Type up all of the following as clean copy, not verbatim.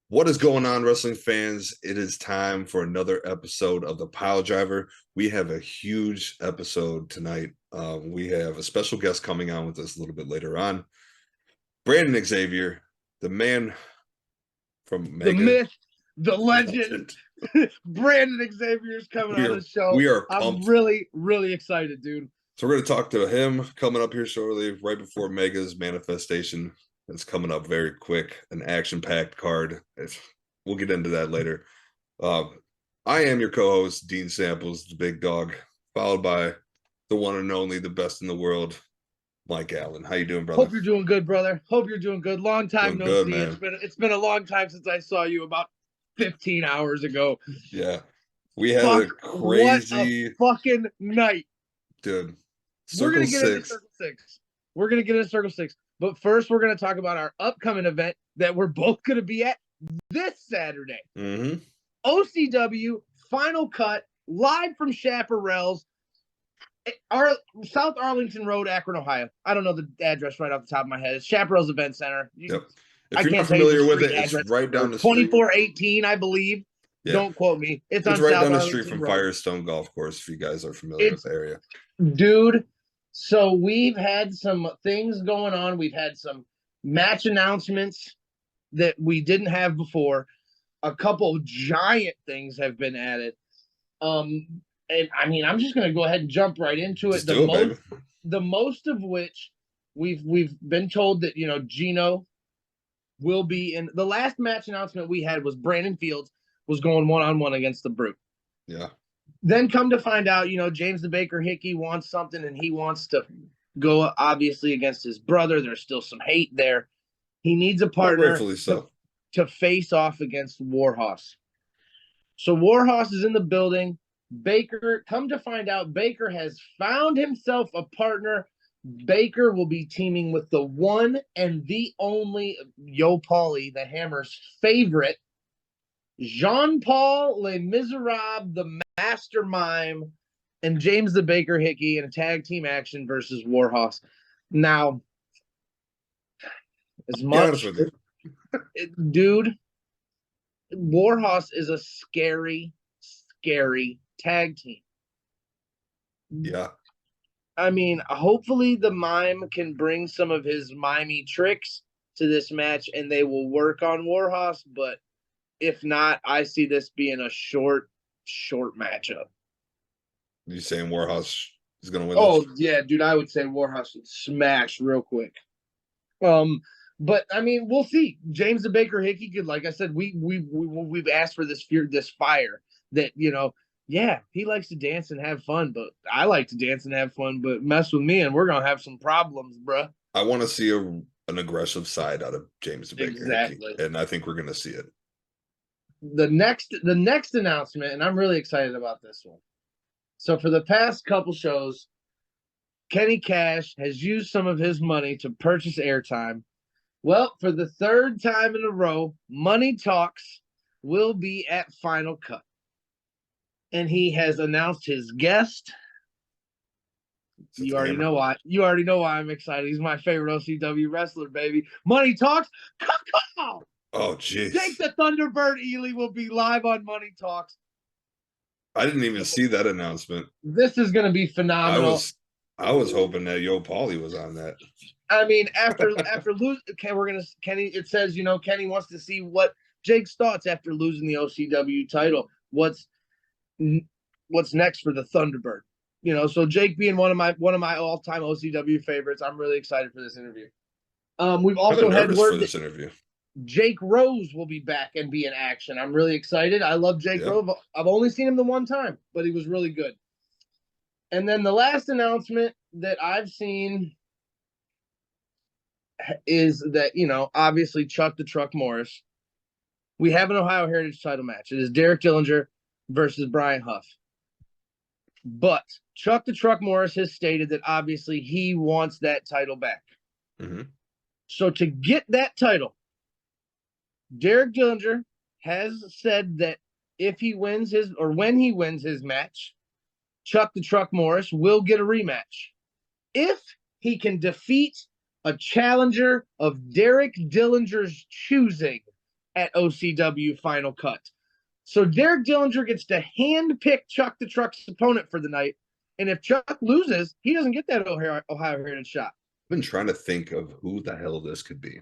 What is going on, wrestling fans? It is time for another episode of the Piledriver. We have a huge episode tonight. We have a special guest coming on with us a little bit later on. Brandon Xavier, the man from Mega. The myth, the legend. Brandon Xavier is coming on the show. We are pumped. I'm really, really excited, dude. So we're going to talk to him coming up here shortly, right before Mega's manifestation. It's coming up very quick, an action-packed card. We'll get into that later. I am your co-host, Dean Samples, the big dog, followed by the one and only, the best in the world, Mike Allen. How you doing, brother? Hope you're doing good, brother. Hope you're doing good. Long time no see. Man. It's been a long time since I saw you, about 15 hours ago. Yeah. We had a crazy fucking night. Dude. We're going to get into Circle 6. We're going to get into Circle 6. But first, we're going to talk about our upcoming event that we're both going to be at this Saturday. Mm-hmm. OCW, Final Cut, live from Chaparral's, South Arlington Road, Akron, Ohio. I don't know the address right off the top of my head. It's Chaparral's Event Center. Yep. If you're not familiar with it, it's right down the street. 2418, I believe. Yeah. Don't quote me. It's on right South down the Arlington street from Road. Firestone Golf Course, if you guys are familiar with the area. Dude. So we've had some things going on. We've had some match announcements that we didn't have before. A couple giant things have been added. And I mean, I'm just going to go ahead and jump right into it. The most of which we've been told that, you know, Gino will be in. The last match announcement we had was Brandon Fields was going one-on-one against the Brute. Yeah. Then come to find out, you know, James the Baker Hickey wants something, and he wants to go, obviously, against his brother. There's still some hate there. He needs a partner to face off against Warhorse. So Warhorse is in the building. Baker, come to find out, Baker has found himself a partner. Baker will be teaming with the one and the only Yo Paulie, the Hammer's favorite, Jean-Paul Le Miserable, the Master Mime, and James the Baker Hickey in a tag team action versus Warhorse. Now, as much, dude, Warhorse is a scary, scary tag team. Yeah. I mean, hopefully the Mime can bring some of his mimey tricks to this match and they will work on Warhorse, but if not, I see this being a short matchup. You saying Warhorse is going to win? Oh, yeah, dude, I would say Warhorse would smash real quick. But I mean, we'll see. James the Baker Hickey could, like I said, we've asked for this fire that, you know, yeah, he likes to dance and have fun, but I like to dance and have fun, but mess with me and we're going to have some problems, bruh. I want to see an aggressive side out of James the Baker Hickey, and I think we're going to see it. The next announcement, and I'm really excited about this one. So for the past couple shows, Kenny Cash has used some of his money to purchase airtime. Well, for the third time in a row, Money Talks will be at Final Cut. And he has announced his guest. You already know why. You already know why I'm excited. He's my favorite OCW wrestler, baby. Money Talks. Come on. Oh, jeez. Jake the Thunderbird Ely will be live on Money Talks. I didn't even see that announcement. This is going to be phenomenal. I was hoping that Yo Paulie was on that. I mean, after losing, Kenny. It says, you know, Kenny wants to see what Jake's thoughts after losing the OCW title. What's next for the Thunderbird? You know, so Jake being one of my all-time OCW favorites, I'm really excited for this interview. We've also had word for this interview. Jake Rose will be back and be in action. I'm really excited. I love Jake Rose. I've only seen him the one time, but he was really good. And then the last announcement that I've seen is that, obviously Chuck the Truck Morris. We have an Ohio Heritage title match. It is Derek Dillinger versus Brian Huff. But Chuck the Truck Morris has stated that obviously he wants that title back. Mm-hmm. So to get that title, Derek Dillinger has said that if he wins when he wins his match, Chuck the Truck Morris will get a rematch. If he can defeat a challenger of Derek Dillinger's choosing at OCW Final Cut. So Derek Dillinger gets to handpick Chuck the Truck's opponent for the night. And if Chuck loses, he doesn't get that Ohio Heritage shot. I've been trying to think of who the hell this could be.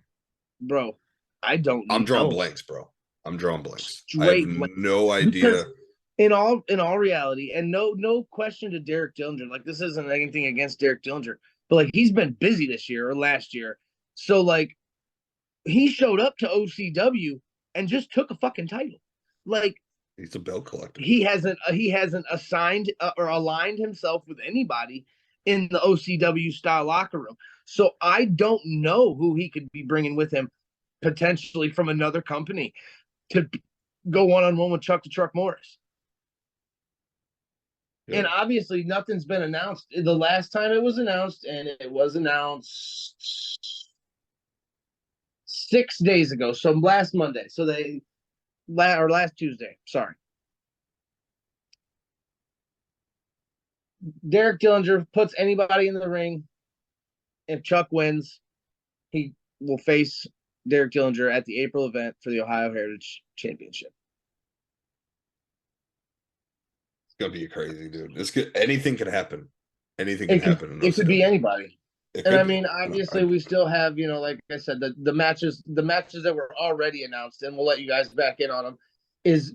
Bro, I don't know. I'm drawing blanks, bro. I'm drawing blanks. Straight I have no idea. Because in all reality, and no question to Derek Dillinger, like this isn't anything against Derek Dillinger, but like he's been busy this year or last year. So like he showed up to OCW and just took a fucking title. Like he's a belt collector. He hasn't assigned or aligned himself with anybody in the OCW style locker room. So I don't know who he could be bringing with him potentially from another company to go one-on-one with Chuck the Truck Morris. Yeah. And obviously nothing's been announced. The last time it was announced, and it was announced 6 days ago. So last Monday. So last Tuesday. Sorry. Derek Dillinger puts anybody in the ring. If Chuck wins, he will face Derek Dillinger at the April event for the Ohio Heritage Championship. It's gonna be crazy, dude. Anything could happen. Anything can happen. It could be anybody. And I mean, obviously, we still have, like I said, the matches that were already announced, and we'll let you guys back in on them. Is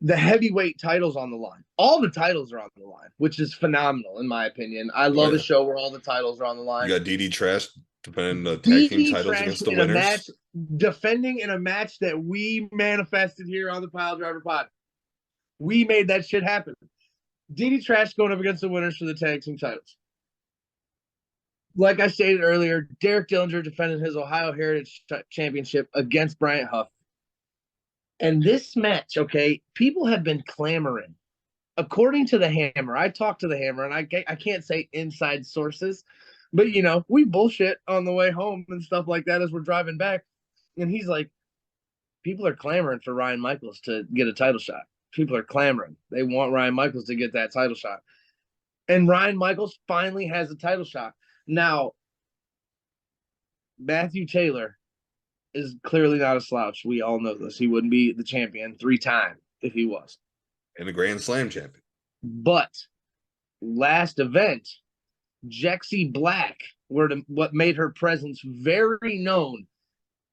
the heavyweight titles on the line. All the titles are on the line, which is phenomenal in my opinion. I love a show where all the titles are on the line. You got DD Trash defending the tag team titles against the winners. Defending in a match that we manifested here on the Piledriver Pod. We made that shit happen. DD Trash going up against the winners for the tag team titles. Like I stated earlier, Derek Dillinger defending his Ohio Heritage Championship against Bryant Huff. And this match, okay, people have been clamoring. According to the Hammer, I talked to the Hammer, and I can't say inside sources, but, we bullshit on the way home and stuff like that as we're driving back. And he's like, people are clamoring for Ryan Michaels to get a title shot. People are clamoring. They want Ryan Michaels to get that title shot. And Ryan Michaels finally has a title shot. Now, Matthew Taylor is clearly not a slouch. We all know this. He wouldn't be the champion 3 times if he was. And a Grand Slam champion. But last event, Jexy Black what made her presence very known.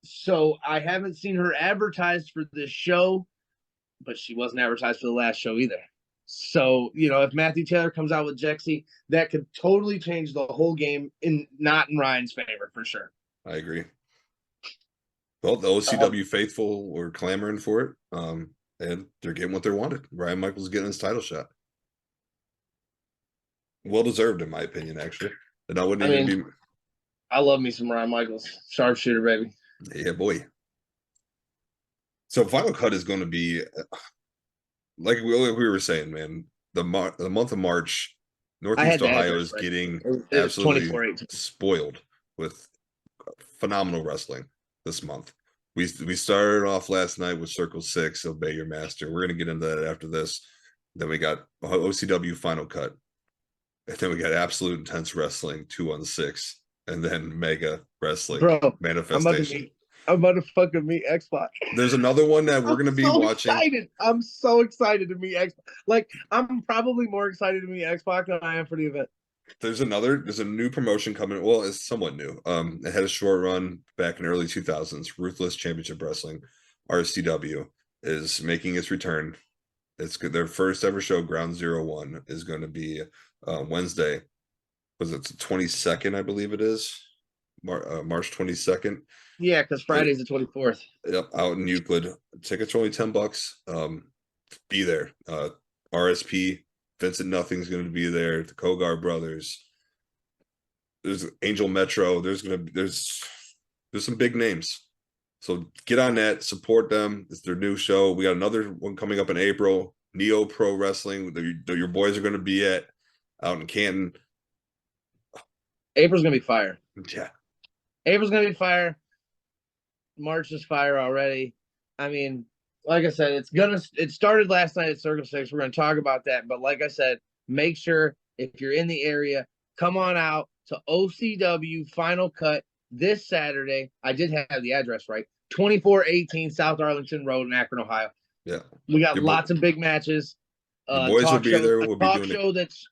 So I haven't seen her advertised for this show, but she wasn't advertised for the last show either. So, if Matthew Taylor comes out with Jexy, that could totally change the whole game, not in Ryan's favor, for sure. I agree. Well, the OCW faithful were clamoring for it, and they're getting what they wanted. Ryan Michaels is getting his title shot. Well deserved, in my opinion, actually. And I love me some Ryan Michaels. Sharpshooter, baby. Yeah, boy. So Final Cut is going to be, like we were saying, man, the month of March, Northeast Ohio is getting absolutely spoiled with phenomenal wrestling this month. We started off last night with Circle 6 of Bay Your Master. We're going to get into that after this. Then we got OCW Final Cut. And then we got Absolute Intense Wrestling 2-on-6. And then Mega Wrestling Manifestation. I'm about to fucking meet X-Pac. There's another one that we're going to be watching. Excited. I'm so excited to meet X-Pac. Like, I'm probably more excited to meet X-Pac than I am for the event. There's a new promotion coming. Well, it's somewhat new. It had a short run back in early 2000s. Ruthless Championship Wrestling, RCW, is making its return. It's their first ever show. Ground 01 is going to be Wednesday. Was it the 22nd? I believe it is March 22nd. Yeah, because Friday's the 24th. Yep, out in Euclid. Tickets are only $10. Be there. RSP Vincent Nothing's going to be there. The Kogar brothers. There's Angel Metro. There's some big names. So get on that, support them. It's their new show. We got another one coming up in April. Neo Pro Wrestling that your boys are going to be at out in Canton. April's gonna be fire. Yeah, April's gonna be fire. March is fire already. I mean, like I said, it started last night at Circle 6. We're gonna talk about that. But like I said, make sure if you're in the area, come on out to OCW Final Cut this Saturday. I did have the address right. 2418 South Arlington Road in Akron, Ohio. yeah. We got lots of big matches. The boys will be there. We'll be doing a talk show that's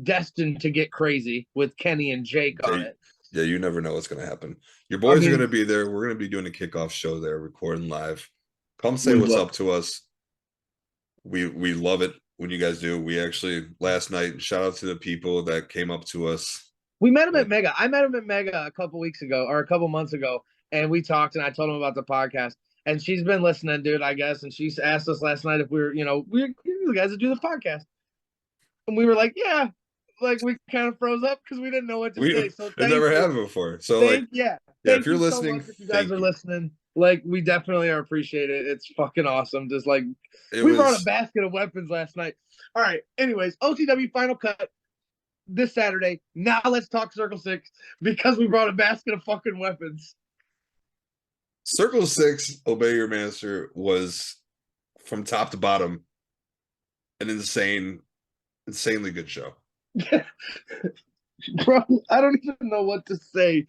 destined to get crazy with Kenny and Jake on it. Yeah, you never know what's going to happen. Your boys are going to be there. We're going to be doing a kickoff show there, recording live. Come say what's up to us. We love it when you guys do. We actually, last night, shout out to the people that came up to us. We met him at Mega. I met him at Mega a couple weeks ago or a couple months ago, and we talked, and I told him about the podcast. And she's been listening, dude, I guess. And she asked us last night if we're the guys that do the podcast. And we were like, yeah. Like, we kind of froze up because we didn't know what to say. So it never happened before. So, if you're listening, so if you guys are listening, like, we definitely are appreciated. It's fucking awesome. Just like, we brought a basket of weapons last night. All right. Anyways, OCW Final Cut this Saturday. Now let's talk Circle 6 because we brought a basket of fucking weapons. Circle 6, Obey Your Master, was from top to bottom an insanely good show. Bro, I don't even know what to say.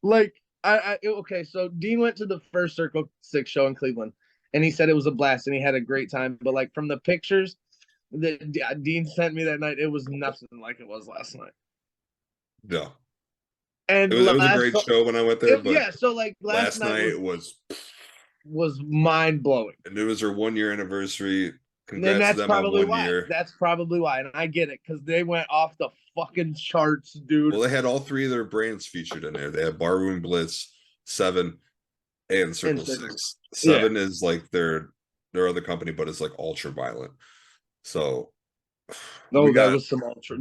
Like, okay, so Dean went to the first Circle 6 show in Cleveland, and he said it was a blast, and he had a great time. But, like, from the pictures that Dean sent me that night, it was nothing like it was last night. Yeah. And it was a great show when I went there. So, like, last night was mind-blowing. And it was her 1 year anniversary. Congrats to them on 1 year. That's probably why. And I get it, because they went off the fucking charts, dude. Well, they had all three of their brands featured in there. They had Barroom Blitz, 7, and Circle 6. 7 is like their other company, but it's like ultra violent. So there was some ultra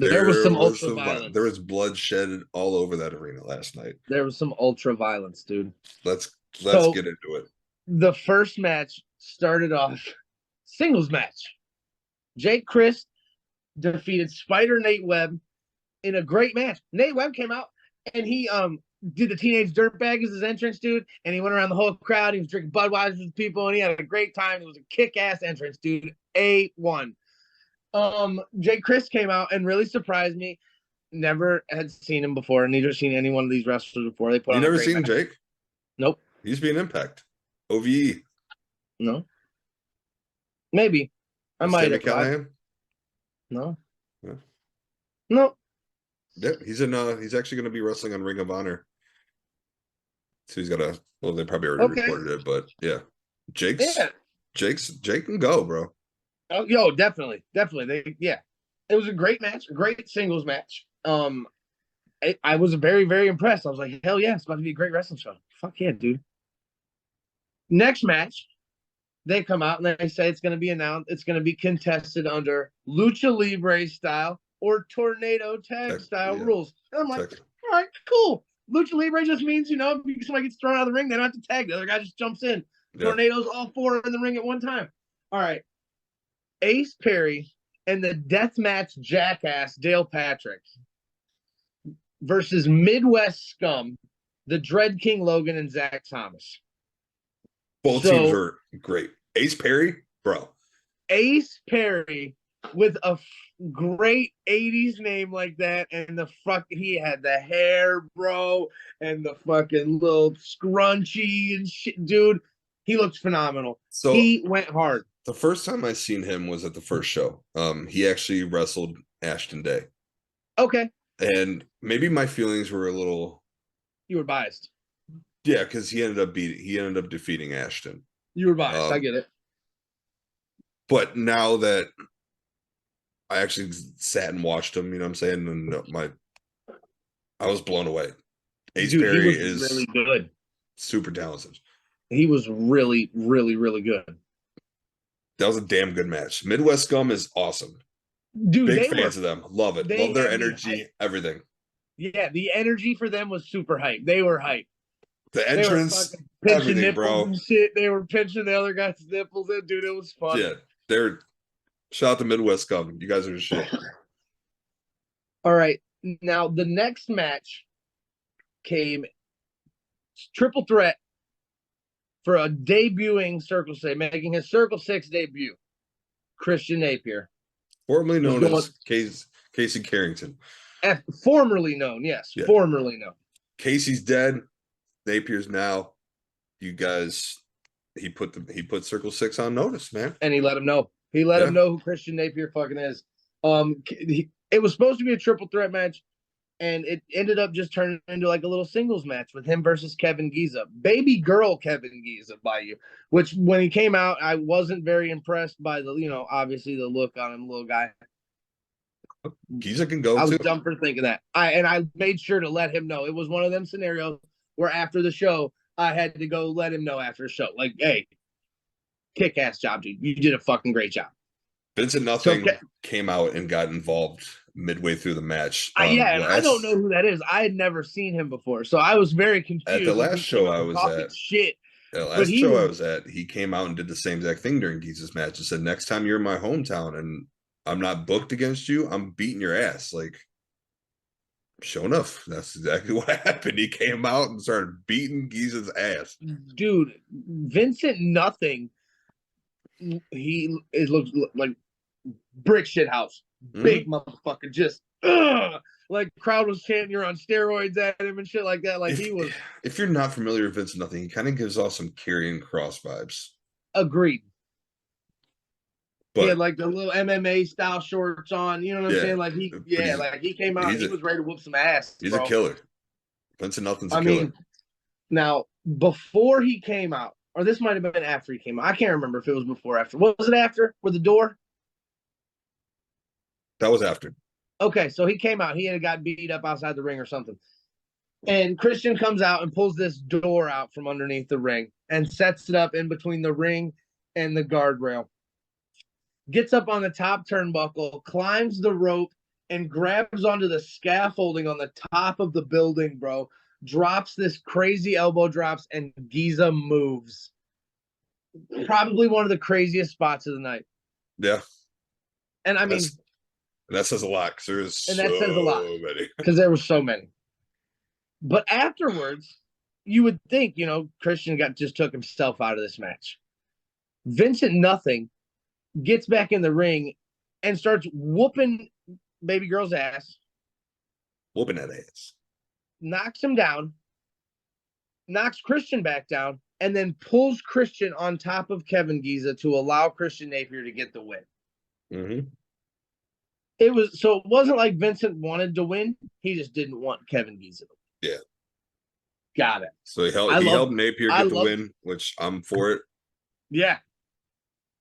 violence. There was bloodshed all over that arena last night. There was some ultra violence, dude. Let's get into it. The first match started off singles match. Jake Christ defeated Spider Nate Webb in a great match. Nate Webb came out and he did the Teenage Dirtbag as his entrance, dude, and he went around the whole crowd. He was drinking Budweiser with people, and he had a great time. It was a kick-ass entrance, dude. A1. Jake Christ came out and really surprised me. Never had seen him before, neither seen any one of these wrestlers before. They put. You never seen Jake? Nope. He used to be an Impact. OVE. No. Maybe. I might have. Callahan? No. Yeah. No. Yeah, he's actually going to be wrestling on Ring of Honor. So he's got they probably already recorded it, but yeah. Jake can go, bro. Oh, yo, definitely. It was a great match, a great singles match. I was very, very impressed. I was like, hell yeah, it's about to be a great wrestling show. Fuck yeah, dude. Next match, they come out and they say it's going to be announced. It's going to be contested under Lucha Libre style or Tornado Tag style rules. And I'm like, all right, cool. Lucha Libre just means, if somebody gets thrown out of the ring, they don't have to tag. The other guy just jumps in. Yeah. Tornado's all four in the ring at one time. All right. Ace Perry and the deathmatch jackass Dale Patrick versus Midwest Scum, the Dread King Logan and Zach Thomas. Both teams are great. Ace Perry, bro. Ace Perry with a great 80s name like that, and he had the hair, bro, and the fucking little scrunchy and shit, dude. He looked phenomenal. So he went hard. The first time I seen him was at the first show. He actually wrestled Ashton Day. Okay. And maybe my feelings were a little. You were biased. Yeah, because he ended up defeating Ashton. You were biased. I get it. But now that I actually sat and watched him, you know what I'm saying? And I was blown away. Ace Perry is really good. Super talented. He was really, really, really good. That was a damn good match. Midwest Scum is awesome. Dude, Big they were fans of them. Love it. they Love their had me energy, hyped. everything. Yeah, the energy for them was super hype. They were hype. The They were entrance, fucking pinching everything, nipples bro. and shit. They were pinching the other guy's nipples. And dude, it was fun. Yeah, they're shout out to Midwest Scum. You guys are the shit. All right. Now the next match came triple threat for a debuting Circle Six, making his Circle Six debut. Christian Napier Formerly was known going as Casey Carrington. formerly known, yes, Yeah. formerly known. Casey's dead. Napier's now. You guys, he put Circle Six on notice, man. And he let him know. He let him know who Christian Napier fucking is. It was supposed to be a triple threat match, and it ended up just turning into like a little singles match with him versus Kevin Giza, baby girl Kevin Giza, by you. Which when he came out, I wasn't very impressed by the, obviously the look on him, little guy. Giza can go I was too. dumb for thinking that. I made sure to let him know. It was one of them scenarios where after the show, I had to go let him know after the show, like, hey, kick ass job, dude. You did a fucking great job. Vincent Nothing came out and got involved midway through the match. Yeah, and I don't know who that is. I had never seen him before, so I was very confused. At the last show I was at, shit. The last show I was at, he came out and did the same exact thing during Giza's match and said, next time you're in my hometown and I'm not booked against you, I'm beating your ass. Like, sure enough, that's exactly what happened. He came out and started beating Giza's ass. Dude, Vincent Nothing, he looks like brick shit house. Big motherfucker, just like crowd was chanting you're on steroids at him and shit like that. Like he was. If you're not familiar with Vincent Nothing, he kind of gives off some Karrion Kross vibes. Agreed. But he had like the little MMA style shorts on, you know what I'm saying? Like he came out and he was ready to whoop some ass. He's a killer. Vincent Nothing's a killer. Mean, now before he came out, or this might have been after he came out. I can't remember if it was before or after. What was it after? With the door? That was after. Okay, so he came out. He had got beat up outside the ring or something. And Christian comes out and pulls this door out from underneath the ring and sets it up in between the ring and the guardrail. Gets up on the top turnbuckle, climbs the rope, and grabs onto the scaffolding on the top of the building, bro. Drops this crazy elbow drops, and Giza moves. Probably one of the craziest spots of the night. Yeah. And I mean, that says a lot because that says a lot because there were so many. But afterwards, you would think, Christian just took himself out of this match. Vincent Nothing gets back in the ring and starts whooping baby girl's ass. Whooping that ass. Knocks him down. Knocks Christian back down. And then pulls Christian on top of Kevin Giza to allow Christian Napier to get the win. Mm-hmm. It wasn't like Vincent wanted to win. He just didn't want Kevin Giza. Yeah. Got it. So he helped Napier get the win, which I'm for it. Yeah.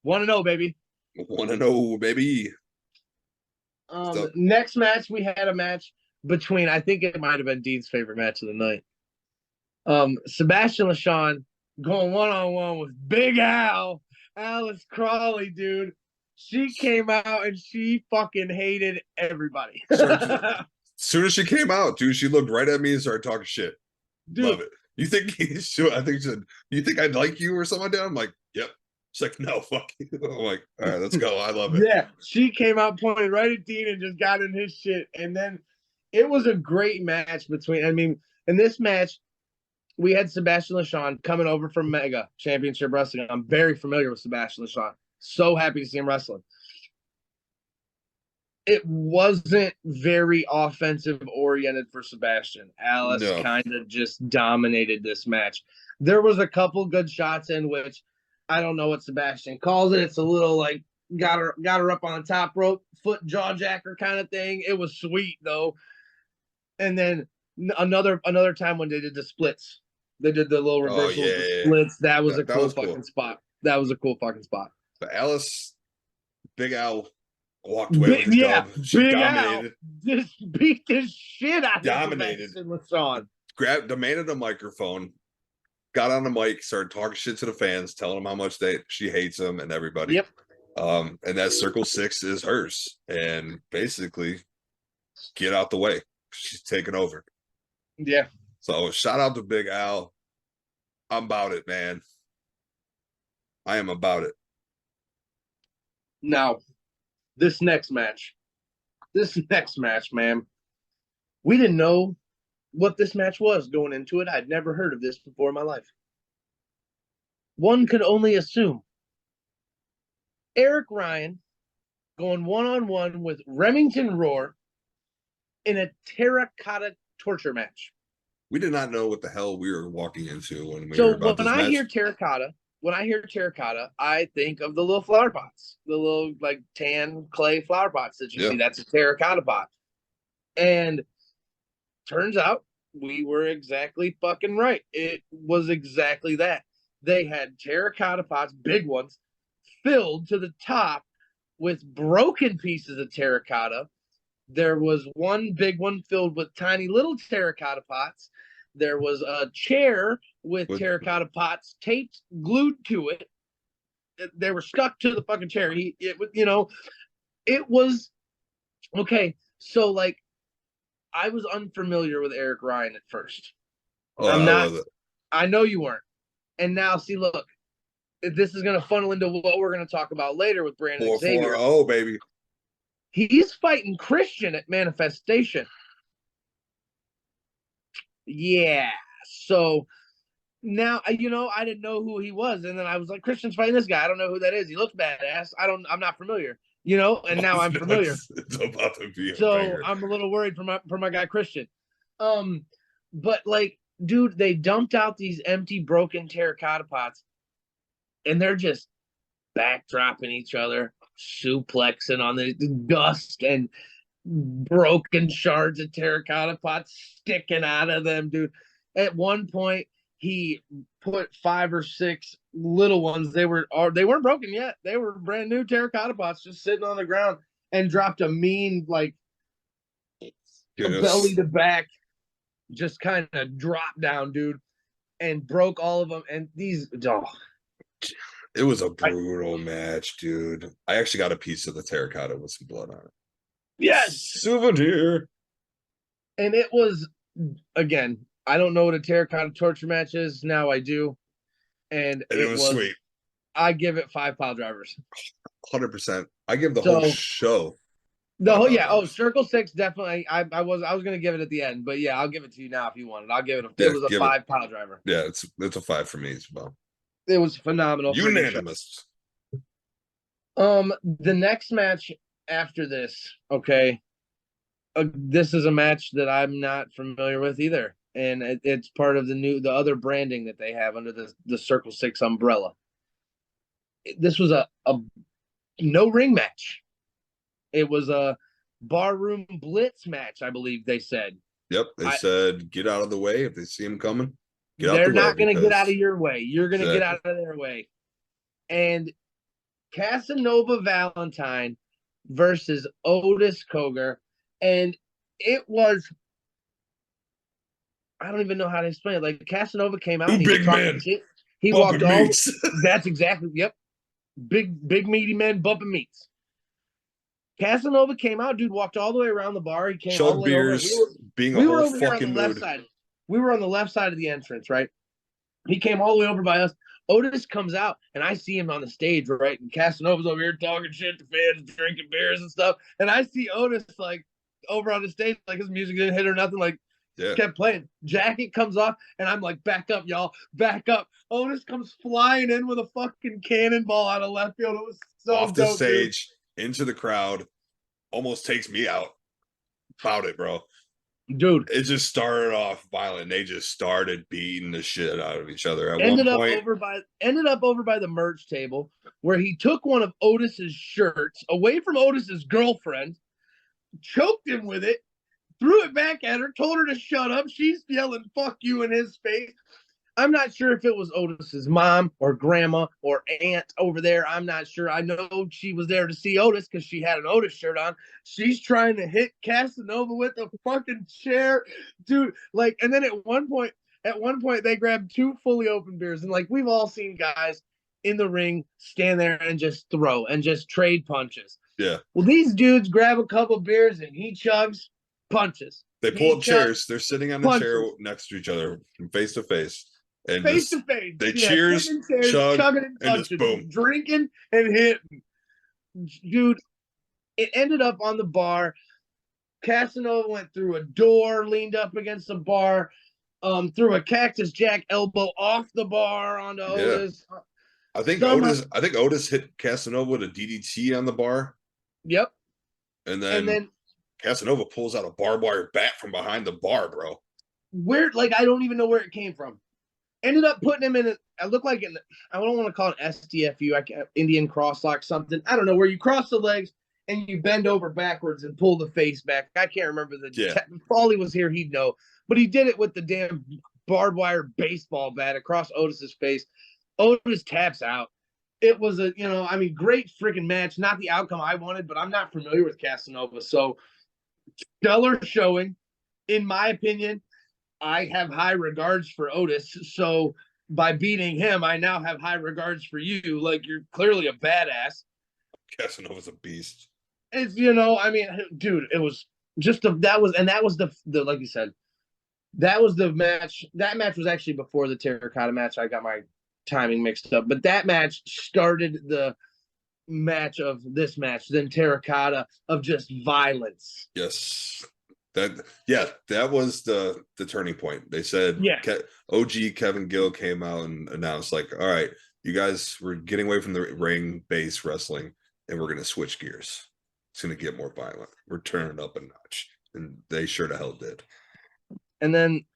1-0, baby. 1-0, baby. Next match, we had a match between, I think it might have been Dean's favorite match of the night. Sebastian LaShawn going one-on-one with Big Al, Alice Crawley, dude. She came out and she fucking hated everybody. As soon as she came out, dude, she looked right at me and started talking shit. Dude. Love it. You think I think she said, you think I'd like you or something like that? I'm like, yep. She's like, no, fuck you. I'm like, all right, let's go. I love it. Yeah. She came out, pointed right at Dean and just got in his shit. And then it was a great match in this match, we had Sebastian LaShawn coming over from Mega Championship Wrestling. I'm very familiar with Sebastian LaShawn. So happy to see him wrestling. It wasn't very offensive oriented for Sebastian. Alice kind of just dominated this match. There was a couple good shots in which I don't know what Sebastian calls it. It's a little like got her up on the top rope, foot jaw jacker kind of thing. It was sweet though. And then another time when they did the splits, they did the little reversal with the splits. That was a cool fucking spot. That was a cool fucking spot. But Alice, Big Al walked away with his dub. She dominated. Al just beat the shit out of LaShawn. Demanded a microphone, got on the mic, started talking shit to the fans, telling them how much she hates them and everybody. Yep. And that circle six is hers. And basically, get out the way. She's taking over. Yeah. So shout out to Big Al. I'm about it, man. I am about it. Now, this next match, man, we didn't know what this match was going into it. I'd never heard of this before in my life. One could only assume Eric Ryan going one-on-one with Remington Roar in a terracotta torture match. We did not know what the hell we were walking into when we So heard about when this I match. hear terracotta, I think of the little flower pots, the little like tan clay flower pots that you see. That's a terracotta pot. And turns out we were exactly fucking right. It was exactly that. They had terracotta pots, big ones, filled to the top with broken pieces of terracotta. There was one big one filled with tiny little terracotta pots. There was a chair with terracotta pots taped, glued to it. They were stuck to the fucking chair. It was okay. So like, I was unfamiliar with Eric Ryan at first. Oh, I'm not. I love it. I know you weren't. And now, see, look, this is going to funnel into what we're going to talk about later with Brandon Xavier. Oh, baby. He's fighting Christian at Manifestation. Yeah. So now, I didn't know who he was. And then I was like, Christian's fighting this guy. I don't know who that is. He looks badass. I'm not familiar, and now I'm familiar. It's about to be so I'm a little worried for my guy, Christian. But like, dude, they dumped out these empty, broken terracotta pots and they're just backdropping each other, suplexing on the dust and broken shards of terracotta pots sticking out of them, dude. At one point, he put 5 or 6 little ones. They weren't broken yet. They were brand new terracotta pots just sitting on the ground, and dropped a mean like belly to back, just kind of drop down, dude, and broke all of them. And these, it was a brutal match, dude. I actually got a piece of the terracotta with some blood on it. Yes, souvenir. And it was, again, I don't know what a terracotta torture match is. Now I do. And it was sweet. I give it 5 Piledrivers. 100%. I give the whole show. Circle 6 definitely. I was gonna give it at the end, but yeah, I'll give it to you now if you want it. I'll give it it was a 5 Piledriver. Yeah, it's a 5 for me as well. It was phenomenal. Unanimous. The next match after this, okay. This is a match that I'm not familiar with either. And it's part of the other branding that they have under the Circle 6 umbrella. This was a no ring match. It was a barroom blitz match, I believe they said. Yep, they said get out of the way if they see him coming. They're not going to get out of your way. You're going to get out of their way. And Casanova Valentine versus Otis Cogar. And it was, I don't even know how to explain it. Like, Casanova came out. Big man. He walked all. That's exactly. Yep. Big meaty men bumping meats. Casanova came out, dude, walked all the way around the bar. He came all the way beers, over. We were over here on the left side. We were on the left side of the entrance, right? He came all the way over by us. Otis comes out, and I see him on the stage, right? And Casanova's over here talking shit to fans, drinking beers and stuff. And I see Otis, like, over on the stage, like his music didn't hit or nothing, like, kept playing. Jacket comes off, and I'm like, back up, y'all, back up. Otis comes flying in with a fucking cannonball out of left field. It was so off the stage, into the crowd, almost takes me out. About it, bro. Dude, it just started off violent. They just started beating the shit out of each other. Ended up over by the merch table, where he took one of Otis's shirts away from Otis's girlfriend, choked him with it, threw it back at her, told her to shut up. She's yelling "fuck you" in his face. I'm not sure if it was Otis's mom or grandma or aunt over there. I'm not sure. I know she was there to see Otis because she had an Otis shirt on. She's trying to hit Casanova with a fucking chair, dude. Like, and then at one point they grabbed 2 fully open beers, and like we've all seen guys in the ring, stand there and just throw and just trade punches. Yeah. Well, these dudes grab a couple beers and he chugs, punches. They He pull up chugs, chairs. They're sitting on a chair punches. next to each other from face to face. And Face just to face. they Yeah, cheers, sitting in chairs, chug, chugging and and just punching, boom. drinking and hitting. Dude, it ended up on the bar. Casanova went through a door, leaned up against the bar, threw a Cactus Jack elbow off the bar onto Otis. I think Somehow, Otis hit Casanova with a DDT on the bar. yep. And And then Casanova pulls out a barbed wire bat from behind the bar, bro. where, like, I don't even know where it came from. Ended up putting him in it. I look like I don't want to call it STFU, Indian crosslock something. I don't know, where you cross the legs and you bend over backwards and pull the face back. I can't remember if Paulie was here, he'd know. But he did it with the damn barbed wire baseball bat across Otis's face. Otis taps out. It was great freaking match. Not the outcome I wanted, but I'm not familiar with Casanova. So, stellar showing. In my opinion, I have high regards for Otis. So, by beating him, I now have high regards for you. Like, you're clearly a badass. Casanova's a beast. It's, dude, it was just that was the like you said, that was the match. That match was actually before the Terracotta match. I got my timing mixed up, but that match started the match of this match, then Terracotta, of just violence. Yes. That was the turning point. They said OG Kevin Gill came out and announced, like, all right, you guys, we're getting away from the ring based wrestling and we're gonna switch gears. It's gonna get more violent. We're turning up a notch. And they sure to hell did. And then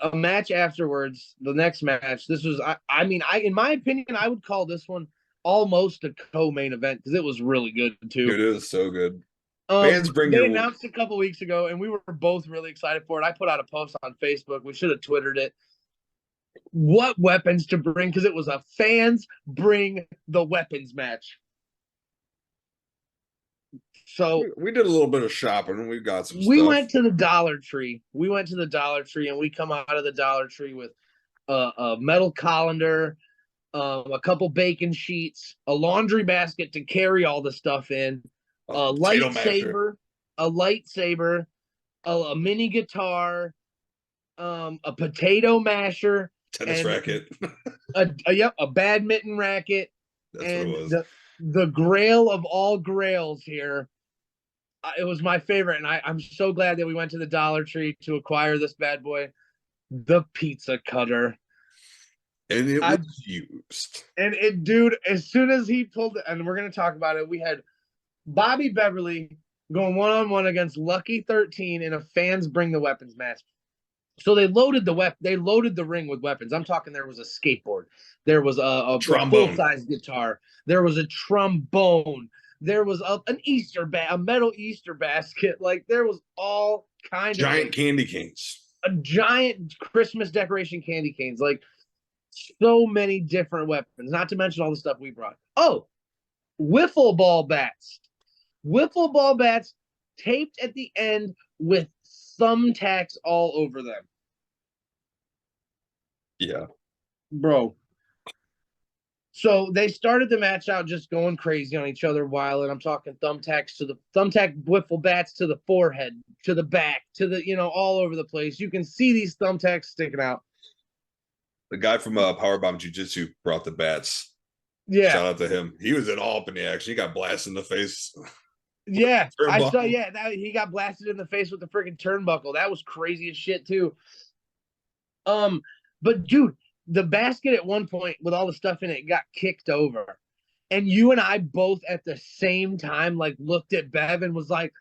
a match afterwards, the next match, this was in my opinion, I would call this one almost a co-main event because it was really good too. Dude, it was so good. Fans bring they announced a couple weeks ago, and we were both really excited for it. I put out a post on Facebook. We should have Twittered it. What weapons to bring? Because it was a fans bring the weapons match. So we did a little bit of shopping and we got some we stuff. went to the Dollar Tree. And we come out of the Dollar Tree with a metal colander, a couple bacon sheets, a laundry basket to carry all the stuff in, a lightsaber, a mini guitar, a potato masher, tennis racket, a badminton racket. That's and what it was. The grail of all grails here. It was my favorite, and I'm so glad that we went to the Dollar Tree to acquire this bad boy, the pizza cutter. And it was used. And it, dude, as soon as he pulled it, and we're going to talk about it, we had Bobby Beverly going one-on-one against Lucky 13 in a fans bring the weapons match. So they loaded the ring with weapons. I'm talking, there was a skateboard, there was a full-size guitar, there was a trombone, there was a metal Easter basket. Like, there was all kind giant candy canes, a giant Christmas decoration candy canes, like so many different weapons, not to mention all the stuff we brought. Oh, wiffle ball bats taped at the end with thumbtacks all over them. Yeah, bro. So they started the match out just going crazy on each other, and I'm talking thumbtack wiffle bats to the forehead, to the back, to the, all over the place. You can see these thumbtacks sticking out. The guy from Powerbomb Jiu-Jitsu brought the bats. Yeah, shout out to him. He was all up in the action. He got blasted in the face. Yeah, I saw. Yeah, he got blasted in the face with the freaking turnbuckle. That was crazy as shit too. But dude, the basket at one point with all the stuff in it got kicked over, and you and I both at the same time like looked at Bev and was like,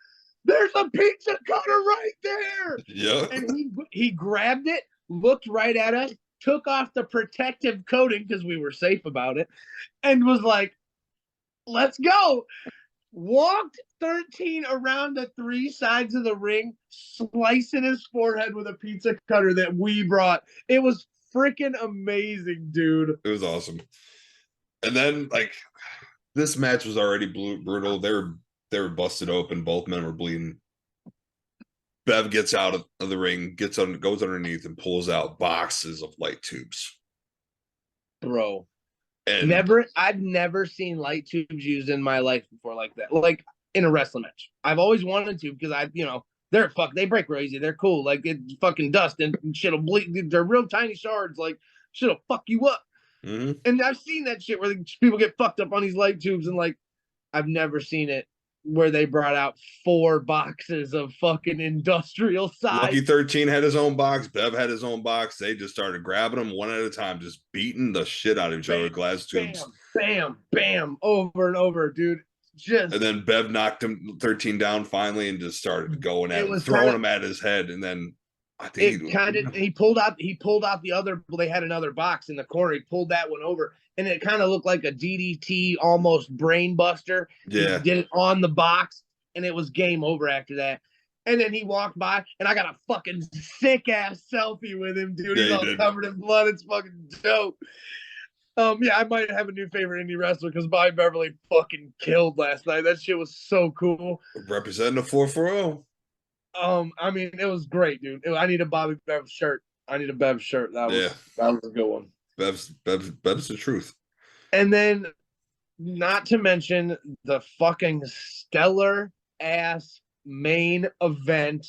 "There's a pizza cutter right there!" Yeah, and he grabbed it, looked right at us, took off the protective coating because we were safe about it, and was like, "Let's go." Walked 13 around the three sides of the ring, slicing his forehead with a pizza cutter that we brought. It was freaking amazing, dude. It was awesome. And then, like, this match was already brutal. They were busted open. Both men were bleeding. Bev gets out of the ring, goes underneath and pulls out boxes of light tubes. Bro. And I've never seen light tubes used in my life before like that. Like in a wrestling match. I've always wanted to because they break real easy. They're cool. Like it's fucking dust and shit'll bleed. They're real tiny shards. Like shit'll fuck you up. mhm. And I've seen that shit where people get fucked up on these light tubes, and like I've never seen it where they brought out 4 boxes of fucking industrial Lucky size. 13 had his own box. Bev had his own box. They just started grabbing them one at a time, just beating the shit out of each other Bam, with glass tubes. bam, bam, bam, over and over, dude. And Just then Bev knocked him 13 down finally and just started going at it him, was kind throwing of him at his head. And then I it think kind of he pulled out the other. Well, they had another box in the corner. He pulled that one over, and it kind of looked like a DDT, almost brain buster. He yeah, did it on the box, and it was game over after that. And then he walked by, and I got a fucking sick ass selfie with him, dude. yeah, He's he all did. covered in blood. It's fucking dope. Yeah, I might have a new favorite indie wrestler because Bobby Beverly fucking killed last night. That shit was so cool. Representing the 440. I mean, it was great, dude. I need a Bobby Bev shirt. I need a Bev shirt. Yeah, That was a good one. Bev's the truth. And then, not to mention the fucking stellar ass main event.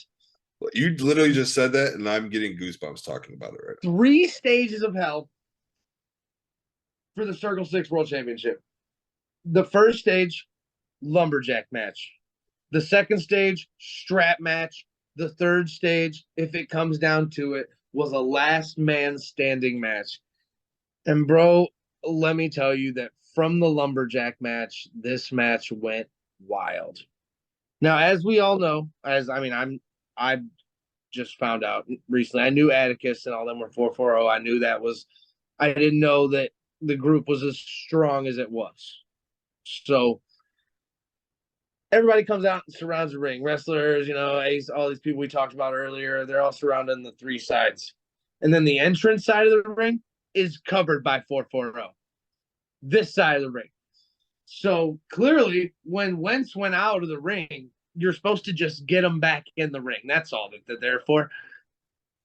You literally just said that, and I'm getting goosebumps talking about it right 3 stages of hell for the Circle 6 World Championship. The first stage, lumberjack match. The second stage, strap match. The third stage, if it comes down to it, was a last man standing match. And bro, let me tell you that from the lumberjack match, this match went wild. Now, as we all know, I just found out recently. I knew Atticus and all them were 440. I didn't know that the group was as strong as it was. So everybody comes out and surrounds the ring. Wrestlers, Ace, all these people we talked about earlier, they're all surrounding the 3 sides. And then the entrance side of the ring is covered by 440. This side of the ring. So clearly, when Wentz went out of the ring, you're supposed to just get him back in the ring. That's all that they're there for.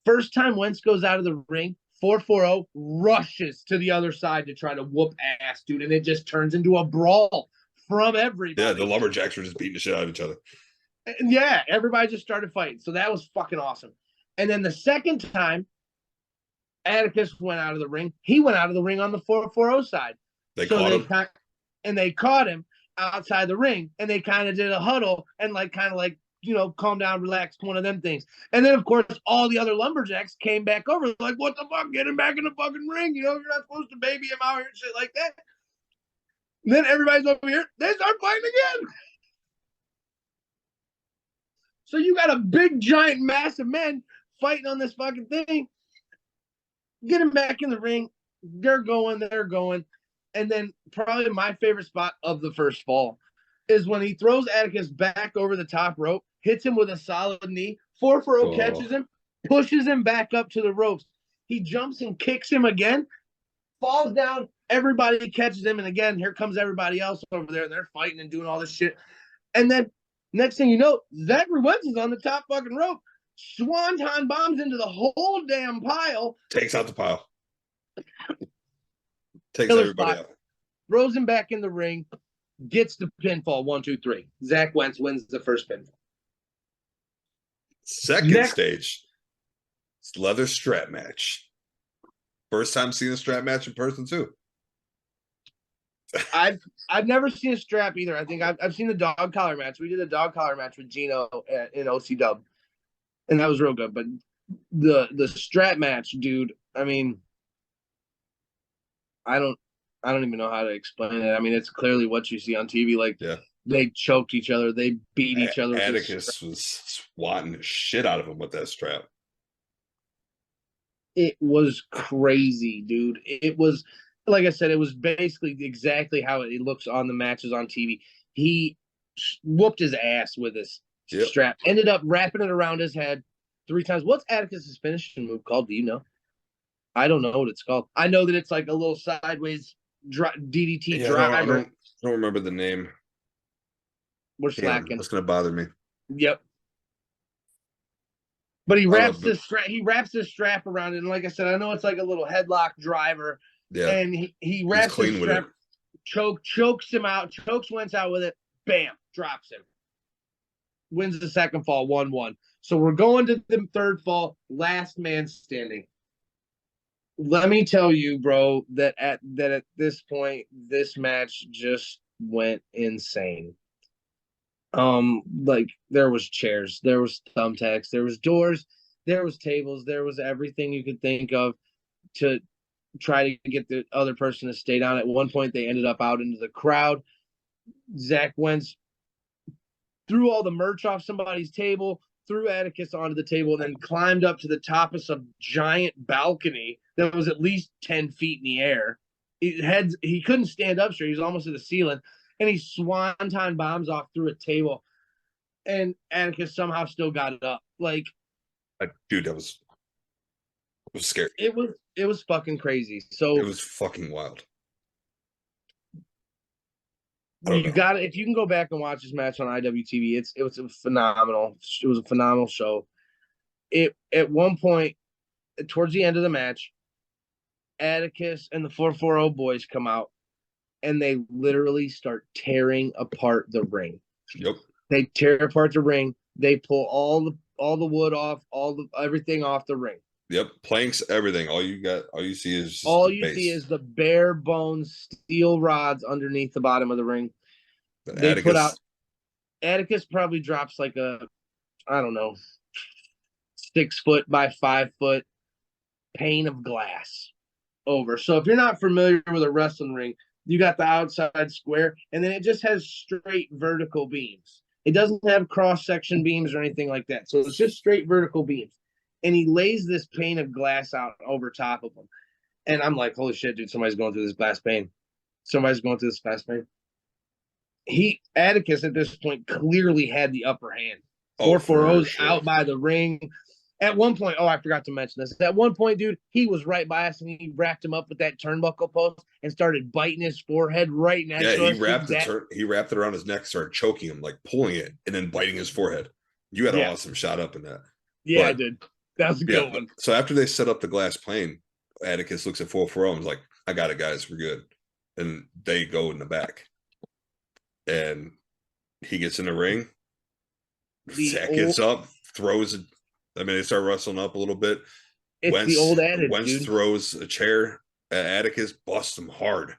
First time Wentz goes out of the ring, 440 rushes to the other side to try to whoop ass, dude. And it just turns into a brawl from everybody. Yeah, the lumberjacks were just beating the shit out of each other. And yeah, everybody just started fighting. So that was fucking awesome. And then the second time, Atticus went out of the ring. He went out of the ring on the 440 side. They caught him. And they caught him outside the ring, and they kind of did a huddle and calm down, relax, one of them things. And then, of course, all the other lumberjacks came back over, like, what the fuck? Get him back in the fucking ring. You're not supposed to baby him out here and shit like that. And then everybody's over here. They start fighting again. So you got a big, giant, massive men fighting on this fucking thing. Get him back in the ring. They're going. And then probably my favorite spot of the first fall is when he throws Atticus back over the top rope, hits him with a solid knee. 440 catches him, pushes him back up to the ropes. He jumps and kicks him again, falls down. Everybody catches him. And again, here comes everybody else over there. And they're fighting and doing all this shit. And then next thing you know, Zachary Wentz is on the top fucking rope. Swanton bombs into the whole damn pile. Takes out the pile. Takes everybody out. Throws him back in the ring. Gets the pinfall. 1, 2, 3. Zach Wentz wins the first pinfall. Second stage. It's leather strap match. First time seeing a strap match in person too. I've never seen a strap either. I think I've seen the dog collar match. We did a dog collar match with Gino in OCW, and that was real good. But the strap match, dude. I mean, I don't even know how to explain it. I mean, it's clearly what you see on TV. Like, they choked each other, they beat each other. Atticus was swatting the shit out of him with that strap. It was crazy, dude. It was, like I said, it was basically exactly how it looks on the matches on TV. He whooped his ass with his strap. Ended up wrapping it around his head 3 times. What's Atticus's finishing move called? Do you know? I don't know what it's called. I know that it's like a little sideways DDT driver. I don't remember the name. We're slacking. That's gonna bother me. Yep. But he wraps the strap. He wraps the strap around it, and like I said, I know it's like a little headlock driver, Yeah, and he he's wraps his clean with it. strap, chokes him out, chokes Wentz out with it, bam, drops him. Wins the second fall, 1-1. So we're going to the third fall, last man standing. Let me tell you, bro, that at this point, this match just went insane. Like there was chairs, there was thumbtacks, there was doors, there was tables, there was everything you could think of to try to get the other person to stay down. At one point, they ended up out into the crowd. Zach Wentz threw all the merch off somebody's table, threw Atticus onto the table, and then climbed up to the top of some giant balcony that was at least 10 feet in the air. He couldn't stand up straight. He was almost at the ceiling. And he swanton bombs off through a table. And Atticus somehow still got it up. Like, Dude, that was scary. It was fucking crazy. So it was fucking wild. you got it. If you can go back and watch this match on IWTV, it was a phenomenal. It was a phenomenal show. It at one point, towards the end of the match, Atticus and the 440 boys come out, and they literally start tearing apart the ring. Yep. They tear apart the ring. They pull all the wood off, everything off the ring. Yep, planks, everything. All you see is just all you see is the bare bones steel rods underneath the bottom of the ring. They put out Atticus probably drops like a, I don't know, 6 foot by 5 foot pane of glass over. So if you're not familiar with a wrestling ring, you got the outside square, and then it just has straight vertical beams. It doesn't have cross-section beams or anything like that. So it's just straight vertical beams. And he lays this pane of glass out over top of them. And I'm like, holy shit, dude, somebody's going through this glass pane. Somebody's going through this glass pane. Atticus at this point clearly had the upper hand. 440's sure. Out by the ring. At one point, I forgot to mention this. At one point, dude, he was right by us, and he wrapped him up with that turnbuckle post and started biting his forehead right next to us. He wrapped it around his neck, started choking him, like pulling it, and then biting his forehead. You had an awesome shot up in that. Yeah, I did. That was a good one. So after they set up the glass plane, Atticus looks at 440 and is like, I got it, guys. We're good. And they go in the back. And he gets in the ring. Zach gets up, throws it. I mean, they start wrestling up a little bit. It's the old adage, Wentz throws a chair at Atticus, busts him hard.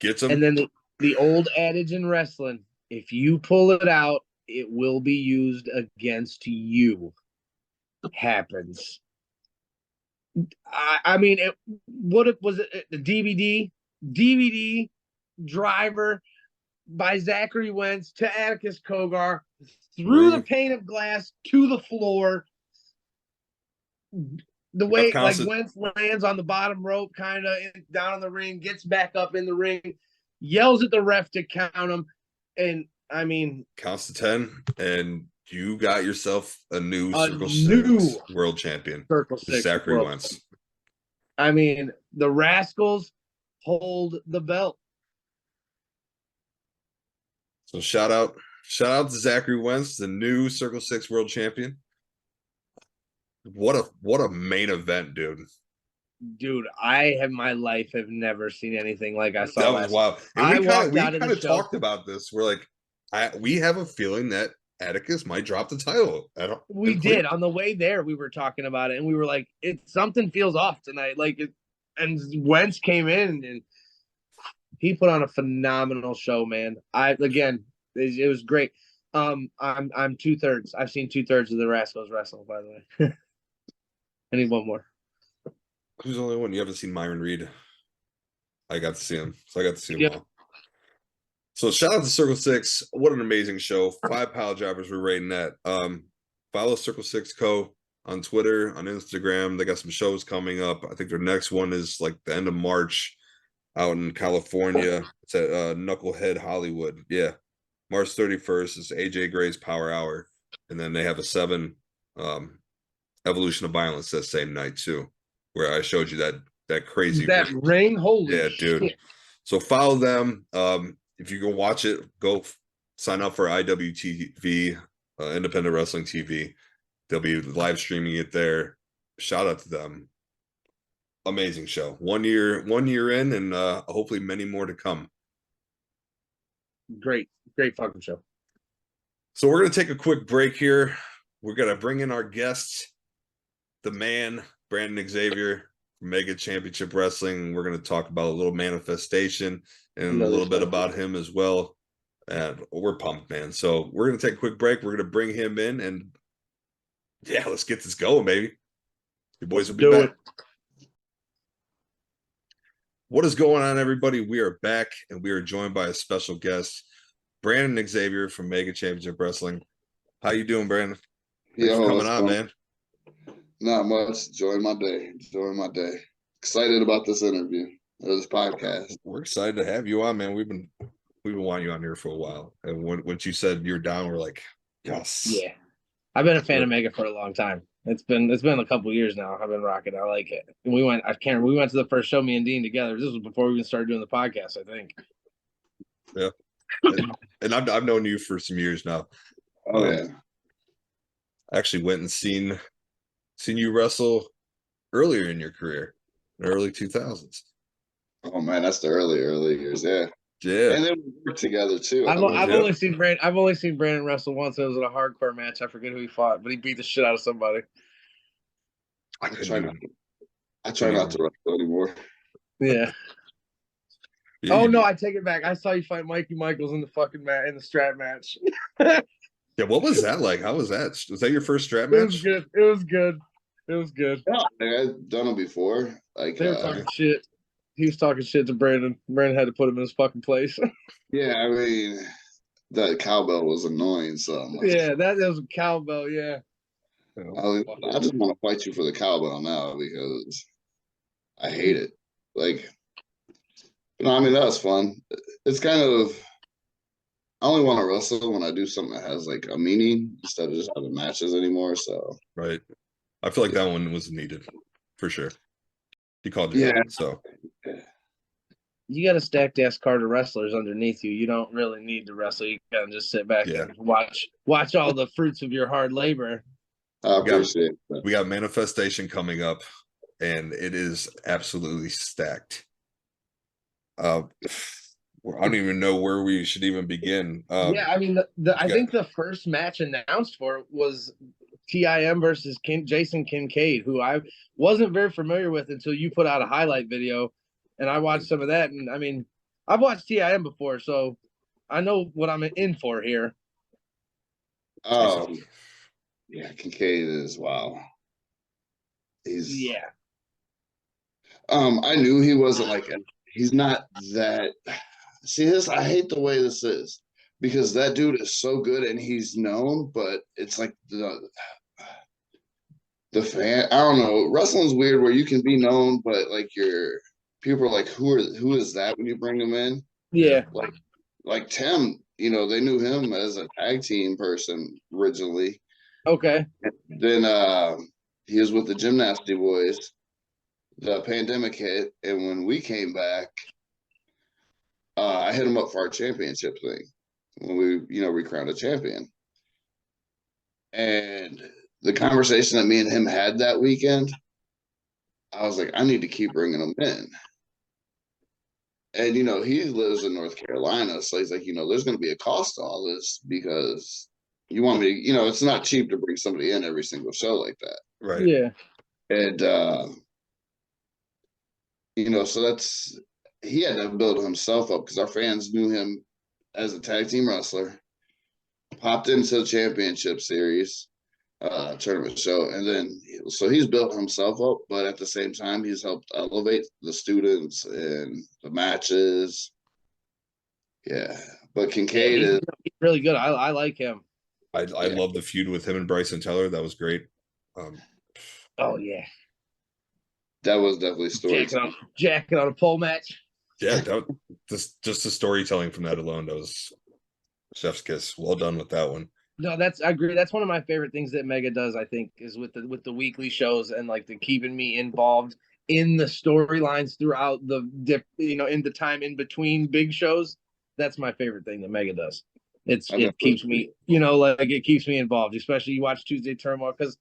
Gets him. And then the old adage in wrestling, if you pull it out, it will be used against you. Happens. I mean, was it the DVD driver by Zachary Wentz to Atticus Kogar through the pane of glass to the floor. The way like Wentz lands on the bottom rope, kind of down in the ring, gets back up in the ring, yells at the ref to count him, and I mean counts to 10, and you got yourself a new Circle 6 world champion. Circle 6 Zachary Wentz. I mean, the Rascals hold the belt. So shout out to Zachary Wentz, the new Circle 6 world champion. What a main event, dude. Dude, my life have never seen anything like I saw. That was wild. And we kind of talked about this. We're like, we have a feeling that Atticus might drop the title. We did on the way there. We were talking about it, and we were like, something feels off tonight. And Wentz came in, and he put on a phenomenal show, man. It was great. I'm 2/3. I've seen 2/3 of the Rascals wrestle, by the way. I need one more. Who's the only one? You haven't seen Myron Reed. I got to see him. So I got to see him all. So shout out to Circle 6. What an amazing show. 5 Piledrivers we're rating that. Follow Circle 6 Co. on Twitter, on Instagram. They got some shows coming up. I think their next one is like the end of March out in California. It's at Knucklehead Hollywood. Yeah. March 31st is AJ Gray's Power Hour. And then they have a 7 Evolution of Violence that same night too, where I showed you that crazy ring. Holy dude. Shit. So follow them. If you go watch it, go sign up for IWTV, Independent Wrestling TV. They'll be live streaming it there. Shout out to them. amazing show. 1 year in, and hopefully many more to come. Great fucking show. So we're gonna take a quick break here. We're gonna bring in our guests, the man, Brandon Xavier from Mega Championship Wrestling. We're gonna talk about a little manifestation and a little bit about him as well. And we're pumped, man. So we're gonna take a quick break. We're gonna bring him in, and yeah, let's get this going, baby. Your boys will be back. What is going on, everybody? We are back, and we are joined by a special guest, Brandon Xavier from Mega Championship Wrestling. How you doing, Brandon? Thanks for coming on, man. Not much. Enjoying my day. Excited about this interview or this podcast. We're excited to have you on, man. We've been wanting you on here for a while, and when you said you're down, we're like, yes. Yeah, I've been a fan of Mega for a long time. It's been a couple years now. I've been rocking. I like it. And we went to the first show, me and Dean together. This was before we even started doing the podcast, I think. Yeah. And I've known you for some years now. Oh yeah. I actually went and seen you wrestle earlier in your career, in the early 2000s. Oh man, that's the early years. Yeah. Yeah. And then we worked together too. I've only seen Brandon wrestle once. It was in a hardcore match. I forget who he fought, but he beat the shit out of somebody. I try not to wrestle anymore. Yeah. No, I take it back. I saw you fight Mikey Michaels in the fucking in the strap match. Yeah, what was that like? How was that? Was that your first strap match? It was good. Yeah, I've done it before. Like they were talking shit. He was talking shit to Brandon. Brandon had to put him in his fucking place. Yeah, I mean, that cowbell was annoying. So yeah, that was a cowbell. Yeah. I just want to fight you for the cowbell now because I hate it. Like, I mean, that was fun. It's kind of, I only want to wrestle when I do something that has like a meaning instead of just having matches anymore. So right, I feel like that one was needed for sure. He called you out, so you got a stacked ass card of wrestlers underneath you. You don't really need to wrestle. You gotta just sit back and watch all the fruits of your hard labor. I appreciate that. We got manifestation coming up, and it is absolutely stacked. I don't even know where we should even begin. I mean, I think the first match announced for it was TIM versus Jason Kincaid, who I wasn't very familiar with until you put out a highlight video, and I watched some of that. And I mean, I've watched TIM before, so I know what I'm in for here. Yeah, Kincaid is wow. I knew he wasn't like he's not that. See, I hate the way this is because that dude is so good and he's known, but it's like the fan. I don't know. Wrestling's weird where you can be known, but like people are like, who is that when you bring them in? Yeah, like Tim. You know, they knew him as a tag team person originally. Okay. Then he was with the Gymnasty Boys. The pandemic hit, and when we came back, I hit him up for our championship thing when we, recrowned a champion. And the conversation that me and him had that weekend, I was like, I need to keep bringing him in. And, he lives in North Carolina. So he's like, there's going to be a cost to all this because you want me to, it's not cheap to bring somebody in every single show like that. Right. Yeah. And, so he had to build himself up because our fans knew him as a tag team wrestler, popped into the championship series, tournament show. And then, so he's built himself up, but at the same time, he's helped elevate the students and the matches. Yeah. But Kincaid is really good. I like him. I love the feud with him and Bryson Teller. That was great. Oh yeah. That was definitely story. Jacking on a pole match. Yeah, just the storytelling from that alone, that was chef's kiss. Well done with that one. No, I agree. That's one of my favorite things that Mega does, I think, is with the weekly shows and like the keeping me involved in the storylines throughout in the time in between big shows. That's my favorite thing that Mega does. It keeps me, it keeps me involved, especially you watch Tuesday Turmoil, because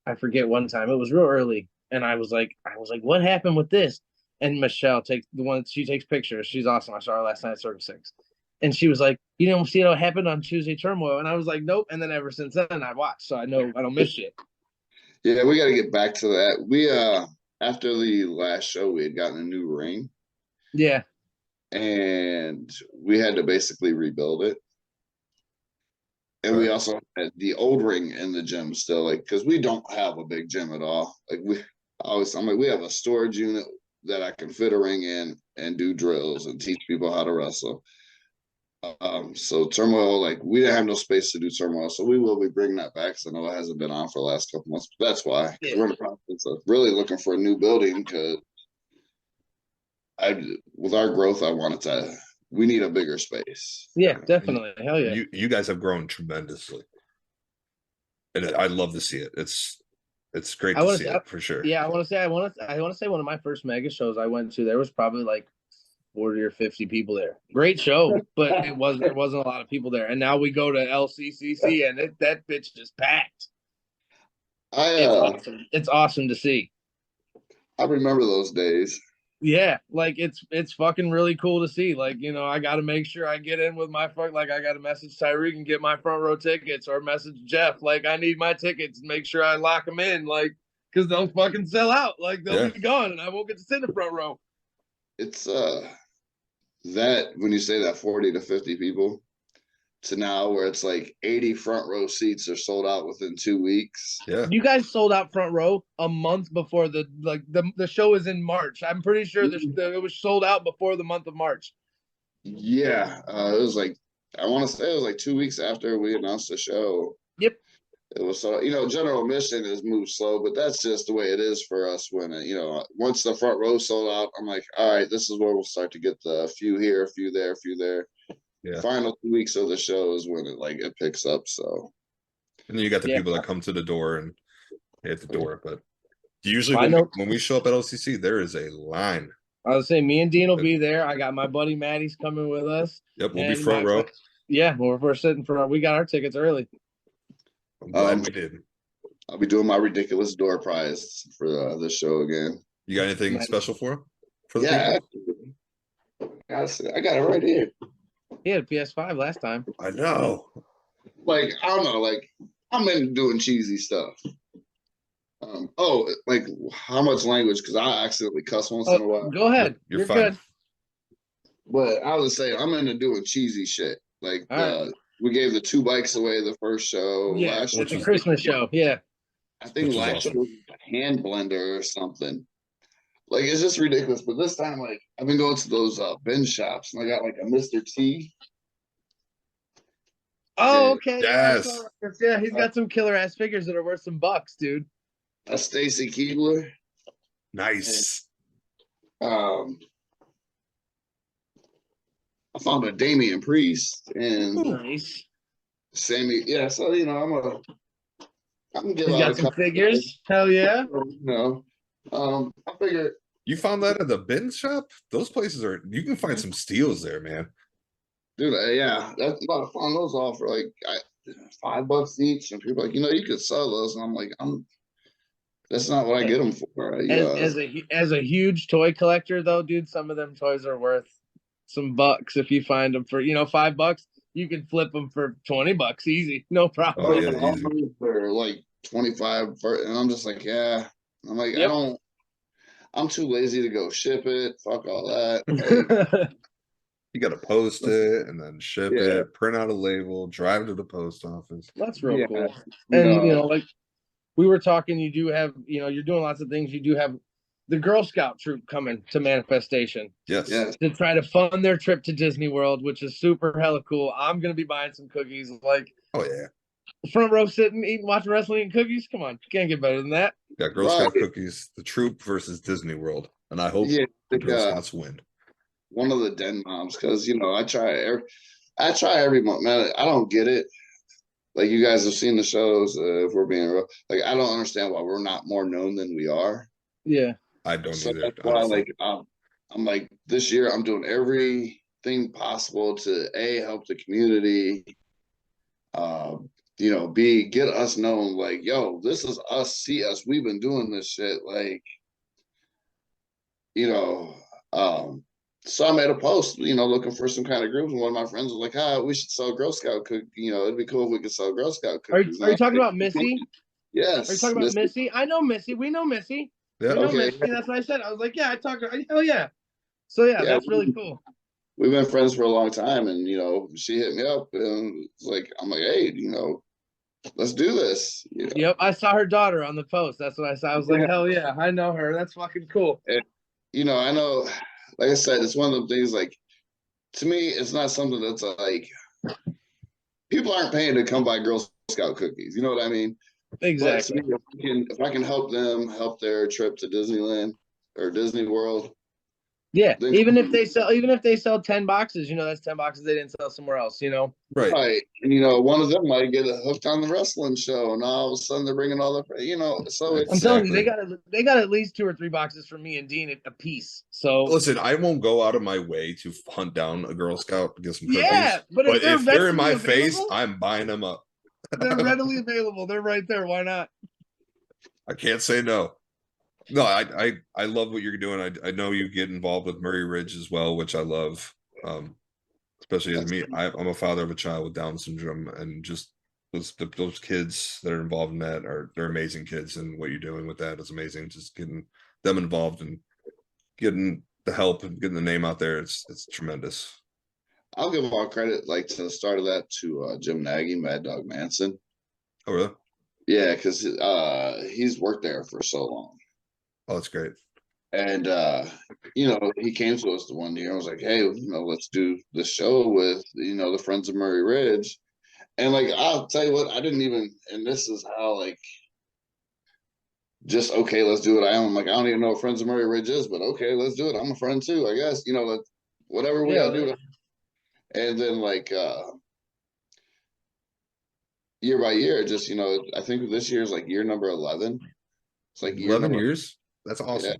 I forget one time, it was real early. And I was like, what happened with this? And Michelle takes the one, she takes pictures. She's awesome. I saw her last night at Circle 6. And she was like, you didn't see what happened on Tuesday Turmoil. And I was like, nope. And then ever since then I watched. So I know I don't miss shit. Yeah, we got to get back to that. We after the last show, we had gotten a new ring, Yeah. and we had to basically rebuild it. And we also had the old ring in the gym still, like, because we don't have a big gym at all. Like I'm like, we have a storage unit that I can fit a ring in and do drills and teach people how to wrestle. So turmoil, like we didn't have no space to do turmoil, so we will be bringing that back. So I know it hasn't been on for the last couple months. But that's why we're in the process of really looking for a new building because with our growth, we need a bigger space. Yeah, definitely. Hell yeah. You guys have grown tremendously, and I'd love to see it. It's great to see it for sure. Yeah, I want to say one of my first mega shows I went to, there was probably like 40 or 50 people there. Great show, but there wasn't a lot of people there. And now we go to LCCC and that bitch is packed. It's awesome to see. I remember those days. Yeah, like it's fucking really cool to see. Like, you know, I got to make sure I get in with my like I got to message Tyreek and get my front row tickets, or message Jeff like I need my tickets and make sure I lock them in, like, because they'll fucking sell out. Like they'll be gone and I won't get to sit in the front row. It's that when you say that 40 to 50 people to now where it's like 80 front row seats are sold out within 2 weeks. Yeah. You guys sold out front row a month before the show is in March. I'm pretty sure it was sold out before the month of March. Yeah. It was like, I want to say it was like 2 weeks after we announced the show. Yep. It was so, you know, general admission has moved slow, but that's just the way it is for us when, you know, once the front row sold out, I'm like, all right, this is where we'll start to get the few here, a few there, a few there. Yeah. Final 2 weeks of the show is when it picks up. So, and then you got the people that come to the door and hit the door. But usually when we show up at LCC, there is a line. I was saying, me and Dean will be there. I got my buddy Maddie's coming with us. Yep, we'll be front row. Yeah, we're sitting front. We got our tickets early. I'm glad we did. I'll be doing my ridiculous door prize for this show again. You got anything special for him? Yeah, I got it right here. He had a PS5 last time. I know. Like, I don't know. Like, I'm into doing cheesy stuff. Like how much language? Because I accidentally cuss once in a while. Go ahead. You're fine. Good. But I would say I'm into doing cheesy shit. Like we gave the 2 bikes away the first show. Yeah, it's a Christmas show. Yeah. I think last show was a hand blender or something. Like, it's just ridiculous. But this time, like, I've been going to those bin shops, and I got like a Mr. T. Oh, okay. Yes. Yeah, he's got some killer ass figures that are worth some bucks, dude. A Stacy Keebler. Nice. And, I found a Damian Priest and nice. Sammy. Yeah, so you know, I can get. He's got some figures. Hell yeah. You know, I figure. You found that at the bin shop? Those places you can find some steals there, man. Dude, yeah, that's a lot of fun. Those all for like $5 each, and people are like, you know, you could sell those, and I'm like, that's not what I get them for. As a huge toy collector, though, dude, some of them toys are worth some bucks if you find them for, you know, $5. You can flip them for $20 easy, no problem. Oh, yeah, for like 25, and I'm just like, yeah. I'm like, I'm too lazy to go ship it. Fuck all that. You got to post it and then ship it, print out a label, drive to the post office. That's real cool. And, you know, like we were talking, you do have, you know, you're doing lots of things. You do have the Girl Scout troop coming to Manifestation. Yes. To try to fund their trip to Disney World, which is super hella cool. I'm going to be buying some cookies. Like, oh, yeah. Front row sitting, eating, watching wrestling, eating cookies. Come on. Can't get better than that. Yeah, Girl Scout cookies, the troop versus Disney World. And I hope the Girl Scouts win. One of the den moms, because, you know, I try every month, man. I don't get it. Like, you guys have seen the shows, if we're being real. Like, I don't understand why we're not more known than we are. Yeah. I don't either. That's why, like, I'm like, this year I'm doing everything possible to help the community, get us known, like, yo, this is us, see us, we've been doing this shit, like, you know, so I made a post, looking for some kind of groups, and one of my friends was like, we should sell Girl Scout cookies, it'd be cool if we could sell Girl Scout cookies. Are And I you was talking like, about Missy? Are you yes, talking about Missy. Missy? I know Missy. We know Missy. Yeah. We know Okay. Missy. That's what I said. I was like, yeah, I talked to her. Hell yeah. So yeah, Yeah, that's really cool. we've been friends for a long time, and she hit me up, and it's like, I'm like, hey, let's do this. Yep, I saw her daughter on the post. That's what I saw. I was like, hell yeah, I know her. That's fucking cool. And, I know, like I said, it's one of the things, like, to me, it's not something that's like, people aren't paying to come buy Girl Scout cookies. You know what I mean? Exactly. But to me, if I can help them help their trip to Disneyland or Disney World, Yeah, then even if they sell 10 boxes, that's 10 boxes they didn't sell somewhere else. Right. right, and one of them might get hooked on the wrestling show, and all of a sudden they're bringing all the, so I'm it's telling you, they got at least 2 or 3 boxes from me and Dean a piece. So Listen, I won't go out of my way to hunt down a Girl Scout to get some cookies. yeah, but if they're in my readily face, available, I'm buying them up. they're readily available. They're right there. Why not? I can't say no. No, I love what you're doing. I know you get involved with Murray Ridge as well, which I love. Especially as me, I'm a father of a child with Down syndrome, and just those kids that are involved in that they're amazing kids, and what you're doing with that is amazing. Just getting them involved and getting the help and getting the name out there, it's tremendous. I'll give all credit, like, to the start of that, to Jim Nagy, Mad Dog Manson. Oh, really? Yeah, because he's worked there for so long. Oh, that's great. And he came to us the one year and was like, hey, let's do this show with the Friends of Murray Ridge. And, like, I'll tell you what, I didn't even, and this is how, like, just, okay, let's do it. I'm like, I don't even know what Friends of Murray Ridge is, but okay, let's do it. I'm a friend too, I guess. Whatever we gotta do. And then, like, year by year, just, I think this year is like year number 11. It's like 11 years. That's awesome. Yeah.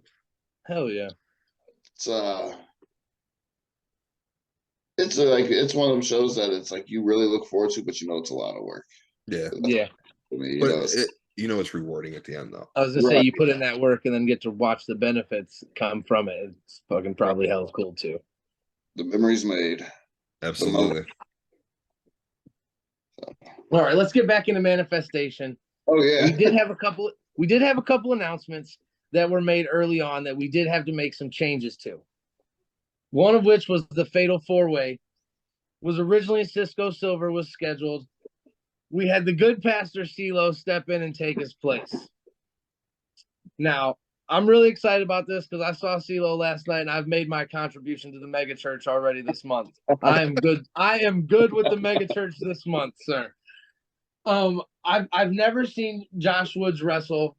Hell yeah. It's one of them shows that it's like you really look forward to, but it's a lot of work. Yeah. Yeah. I mean, But it's rewarding at the end, though. I was gonna say, you put in that work and then get to watch the benefits come from it. It's fucking probably hell cool too. The memories made. Absolutely. All right, let's get back into manifestation. Oh yeah. We did have a couple announcements that were made early on that we did have to make some changes to. One of which was the Fatal 4-Way. Was originally Cisco Silver was scheduled. We had the good pastor CeeLo step in and take his place. Now, I'm really excited about this because I saw CeeLo last night and I've made my contribution to the mega church already this month. I am good with the mega church this month, sir. I've never seen Josh Woods wrestle.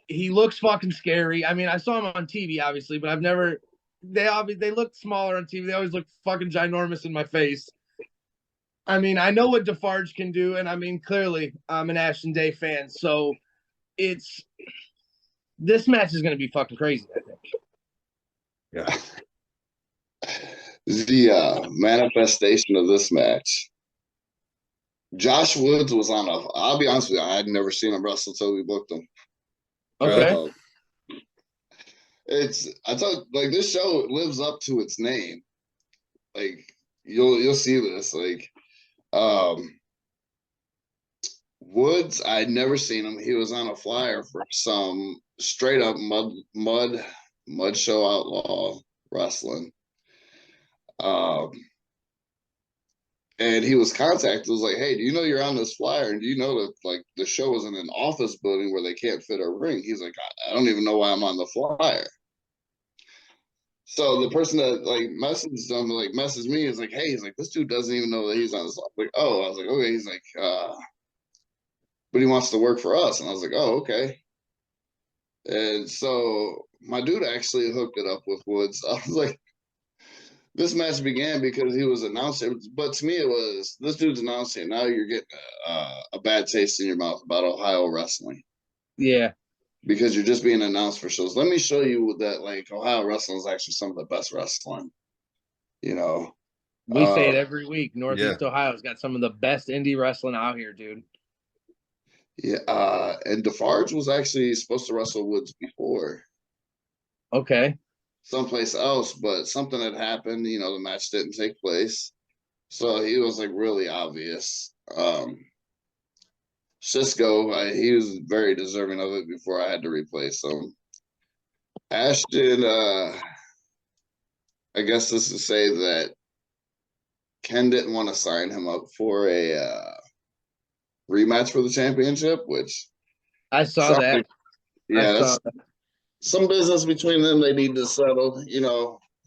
He looks fucking scary. I mean, I saw him on TV, obviously, but I've never. They look smaller on TV. They always look fucking ginormous in my face. I mean, I know what Defarge can do, and I mean, clearly, I'm an Ashton Day fan, so this match is going to be fucking crazy, I think. Yeah. The manifestation of this match. Josh Woods was I'll be honest with you, I had never seen him wrestle until we booked him. Okay. I thought, like, this show lives up to its name. Like, you'll see this. Like, Woods, I'd never seen him. He was on a flyer for some straight up mud show outlaw wrestling. And he was contacted. It was like, hey, do you know you're on this flyer? And do you know that, like, the show is in an office building where they can't fit a ring? He's like, I don't even know why I'm on the flyer. So the person that, like, messaged him, like, messaged me, is like, hey, he's like, this dude doesn't even know that he's on this. Like, oh, I was like, okay. He's like, but he wants to work for us. And I was like, oh, okay. And so my dude actually hooked it up with Woods. I was like, this match began because he was announcing, but to me it was, this dude's announcing, now you're getting a bad taste in your mouth about Ohio wrestling. Yeah. Because you're just being announced for shows. Let me show you that, like, Ohio wrestling is actually some of the best wrestling. We say it every week. Northeast Ohio's got some of the best indie wrestling out here, dude. Yeah, and Defarge was actually supposed to wrestle Woods before Okay. someplace else, but something had happened. The match didn't take place, so he was like really obvious. Cisco, he was very deserving of it before I had to replace him. Ashton, I guess this is to say that Ken didn't want to sign him up for a rematch for the championship, which I saw sounds that. like, yeah, I saw that's that. some business between them. They need to settle.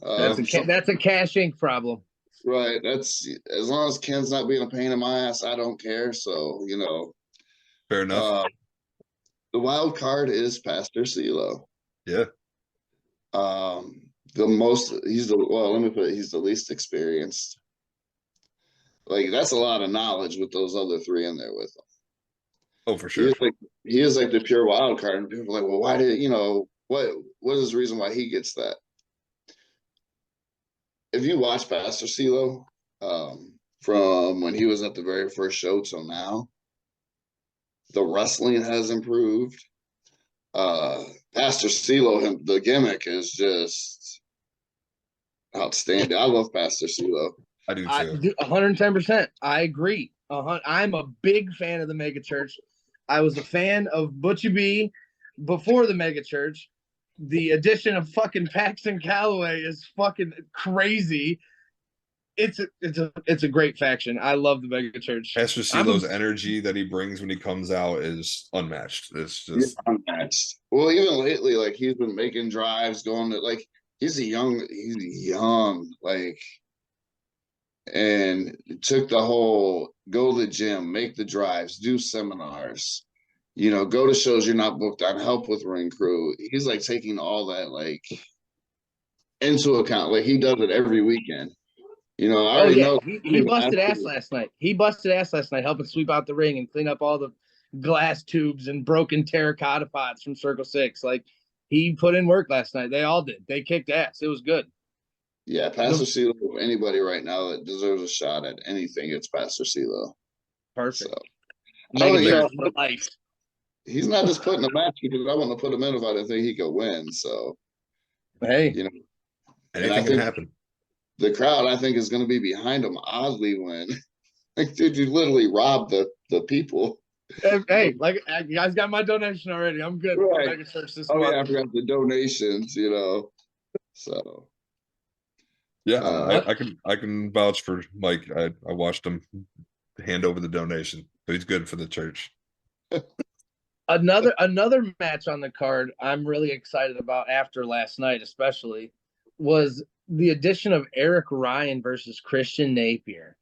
That's a Cash Inc. problem. Right. That's as long as Ken's not being a pain in my ass, I don't care. So, Fair enough. The wild card is Pastor CeeLo. Yeah. Let me put it, he's the least experienced. Like, that's a lot of knowledge with those other three in there with him. Oh, for sure. He is like the pure wild card. And people are like, well, why did what is the reason why he gets that? If you watch Pastor CeeLo, from when he was at the very first show till now, the wrestling has improved. Pastor CeeLo, the gimmick is just outstanding. I love Pastor CeeLo. I do I too. do 110%. I agree. I'm a big fan of the mega church. I was a fan of Butchie B before the mega church. The addition of fucking Paxton Calloway is fucking crazy. It's a great faction. I love the mega church. Pastor CeeLo's energy that he brings when he comes out is unmatched. It's just unmatched. Well, even lately, like he's been making drives, going to like he's young, like, and took the whole go to the gym, make the drives, do seminars, go to shows you're not booked on, help with ring crew. He's like taking all that like into account. Like he does it every weekend. I already know he busted ass last night. He busted ass last night, helping sweep out the ring and clean up all the glass tubes and broken terracotta pots from Circle 6. Like he put in work last night. They all did. They kicked ass. It was good. Yeah, Pastor CeeLo. Anybody right now that deserves a shot at anything, it's Pastor CeeLo. Perfect. So, he's not just putting a match because I want to put him in if I didn't think he could win. So, hey, anything can happen. The crowd, I think, is going to be behind him oddly when, like, dude, you literally robbed the people. Hey, like you guys got my donation already. I'm good. Right. Yeah, I forgot the donations. So. Yeah, I can vouch for Mike. I watched him hand over the donation, so he's good for the church. Another match on the card I'm really excited about after last night, especially, was the addition of Eric Ryan versus Christian Napier.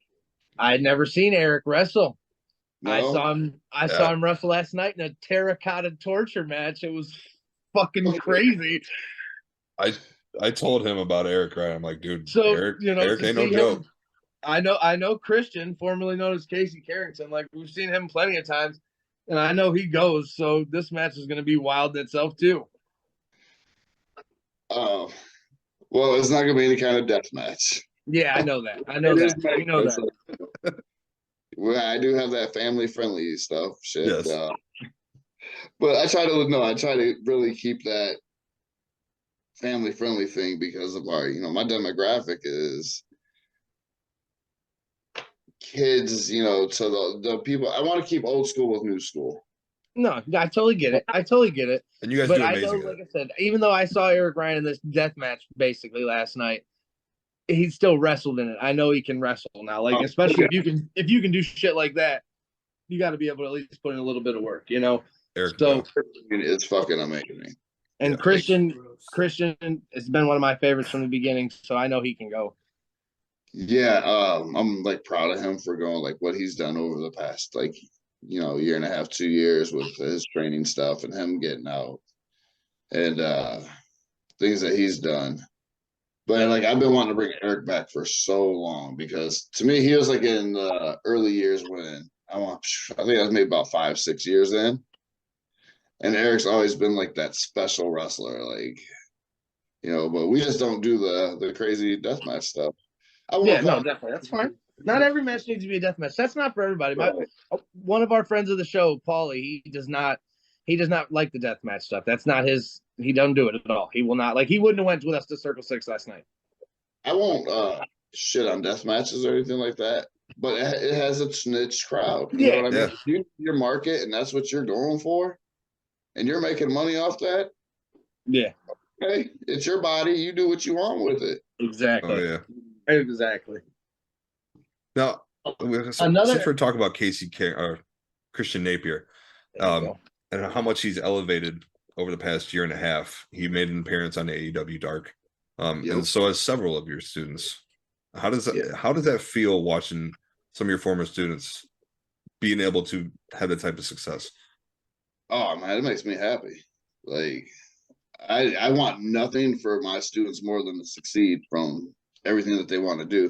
I'd never seen Eric wrestle. No? I saw him wrestle last night in a terracotta torture match. It was fucking crazy. I told him about Eric Ryan. I'm like, dude, Eric ain't no joke. I know Christian, formerly known as Casey Carrington. Like we've seen him plenty of times, and I know he goes. So this match is going to be wild in itself too. Oh, well, it's not going to be any kind of death match. Yeah, I know that. I know that. Well, I do have that family friendly stuff. Shit. Yes. But I try to really keep that family friendly thing because of our, my demographic is kids, to the people. I want to keep old school with new school. No, I totally get it. And you guys do amazing. Like I said, even though I saw Eric Ryan in this death match basically last night, he still wrestled in it. I know he can wrestle now. Like especially if you can do shit like that, you got to be able to at least put in a little bit of work, Eric, so it's fucking amazing. And Christian has been one of my favorites from the beginning, so I know he can go. Yeah, I'm like proud of him for going like what he's done over the past year and a half, 2 years with his training stuff and him getting out and things that he's done. But like I've been wanting to bring Eric back for so long because to me he was like in the early years when I think I was maybe about 5-6 years in. And Eric's always been like that special wrestler, like, but we just don't do the crazy deathmatch stuff. No, definitely. That's fine. Not every match needs to be a death match. That's not for everybody. One of our friends of the show, Paulie, he does not like the death match stuff. That's not his. He doesn't do it at all. He will not. Like, he wouldn't have went with us to Circle 6 last night. I won't shit on death matches or anything like that, but it has its niche crowd. You know what I mean? If you your market and that's what you're going for, and you're making money off that. Yeah. Hey, it's your body. You do what you want with it. Exactly. Oh yeah. Exactly. Now, since we're talking about Christian Napier, and how much he's elevated over the past year and a half, he made an appearance on AEW Dark, and so has several of your students. How does that feel watching some of your former students being able to have that type of success? Oh man, it makes me happy. Like, I want nothing for my students more than to succeed from everything that they want to do.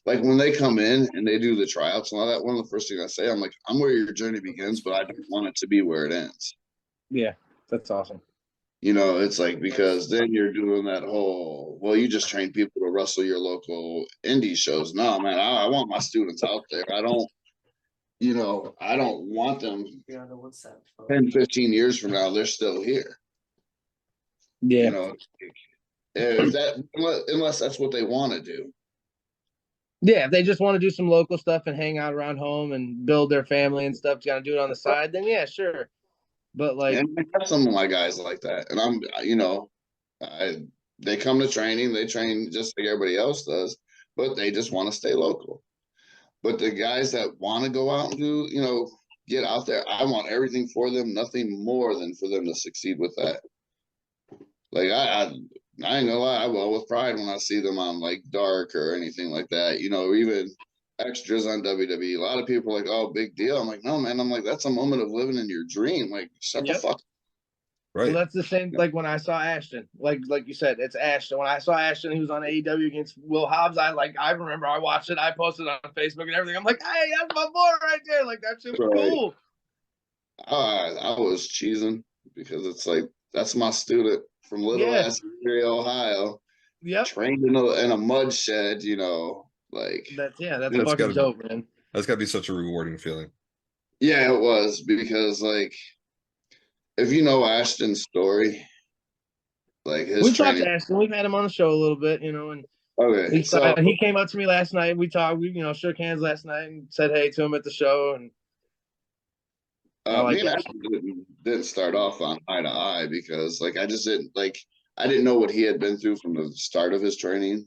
Like, when they come in and they do the tryouts and all that, one of the first things I say, I'm like, I'm where your journey begins, but I don't want it to be where it ends. Yeah, that's awesome. You know, it's like, because then you're doing that whole, well, you just train people to wrestle your local indie shows. No, man, I want my students out there. I don't want them 10, 15 years from now, they're still here. Yeah. You know, if that, unless that's what they want to do. Yeah, if they just want to do some local stuff and hang out around home and build their family and stuff, got to do it on the side, then yeah, sure. But like, and I have some of my guys like that, and they come to training, they train just like everybody else does, but they just want to stay local. But the guys that want to go out and do, get out there, I want everything for them, nothing more than for them to succeed with that. Like, I ain't gonna lie, I will with pride when I see them on like Dark or anything like that, or even extras on WWE. A lot of people are like, oh, big deal. I'm like, no, man. I'm like, that's a moment of living in your dream. Like, shut the fuck up. Right. Well, that's the same. Like, when I saw Ashton, like you said, it's Ashton. When I saw Ashton, he was on AEW against Will Hobbs. I remember I watched it. I posted it on Facebook and everything. I'm like, hey, that's my boy right there. Like, that shit was cool. I was cheesing because it's like, that's my student from Little Ass area, Ohio. Yep. Trained in a mud shed, like that's fucking dope, man. That's gotta be such a rewarding feeling. Yeah, it was, because like, if you know Ashton's story, like his talked to Ashton, we've had him on the show a little bit, and he came up to me last night. We talked, we shook hands last night and said hey to him at the show. And me and Ashton didn't start off on eye to eye because like I didn't know what he had been through from the start of his training,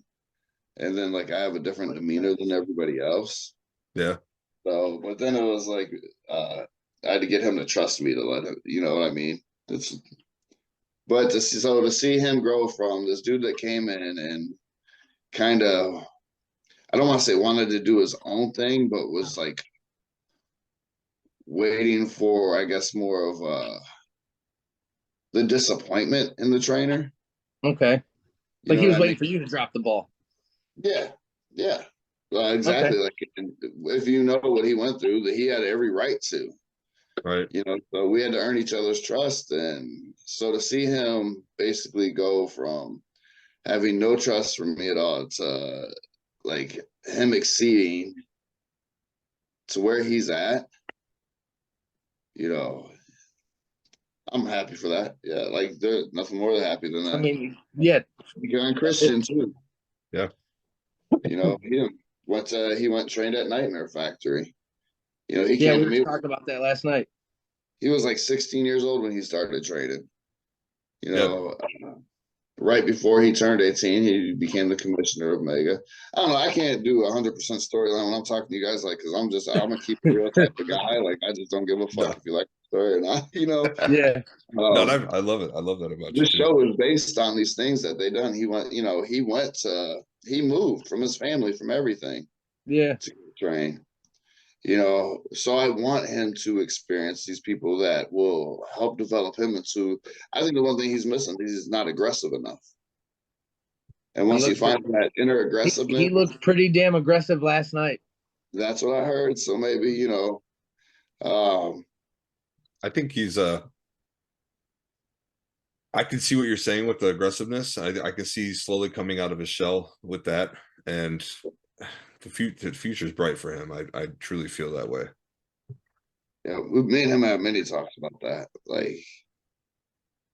and then like I have a different demeanor than everybody else. Yeah. So, but then it was like I had to get him to trust me to let him. You know what I mean? But to see him grow from this dude that came in and kind of, I don't want to say wanted to do his own thing, but was like waiting for, I guess, more of the disappointment in the trainer. Okay. Like, he was waiting for you to drop the ball. Yeah. Well, exactly. Okay. Like, if you know what he went through, that he had every right to. Right. So we had to earn each other's trust. And so to see him basically go from having no trust from me at all to like him exceeding to where he's at, I'm happy for that. Yeah, like there's nothing more than happy than that. I mean, yeah. And Christian too. Yeah. He went trained at Nightmare Factory. He came to me. We talked about that last night. He was like 16 years old when he started training. Right before he turned 18, he became the commissioner of Mega. I don't know. I can't do 100% storyline when I'm talking to you guys, like, because I'm a keep it real type of guy. Like, I just don't give a fuck if you like the story or not. Yeah. I love it. I love that about you. This show is based on these things that they done. He moved from his family, from everything. Yeah. To train. So I want him to experience these people that will help develop him into. I think the one thing he's missing is he's not aggressive enough. And once he finds that inner aggressiveness, he looked pretty damn aggressive last night. That's what I heard. So maybe I think he's I can see what you're saying with the aggressiveness. I can see slowly coming out of his shell with that, and the future's bright for him. I truly feel that way. Yeah, me and him have many talks about that. Like,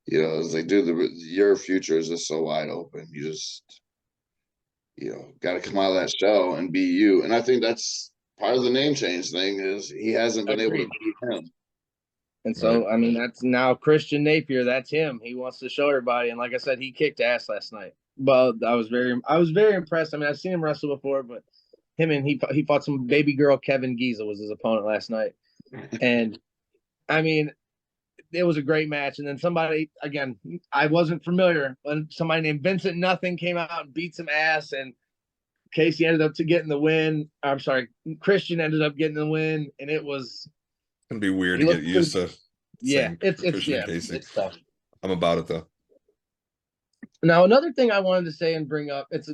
it's like, dude, your future is just so wide open. You just, got to come out of that shell and be you. And I think that's part of the name change thing is he hasn't been able to Agreed. be him. And so, I mean, that's now Christian Napier. That's him. He wants to show everybody. And like I said, he kicked ass last night. But I was very impressed. I mean, I've seen him wrestle before, but he fought some baby girl Kevin Giza was his opponent last night. And I mean, it was a great match. And then somebody, again, I wasn't familiar, when somebody named Vincent Nothing came out and beat some ass, and Casey ended up getting the win. I'm sorry, Christian ended up getting the win, and it was It's gonna be weird to get used to saying Christian and Casey. It's tough. I'm about it though. Now, another thing I wanted to say and bring up, it's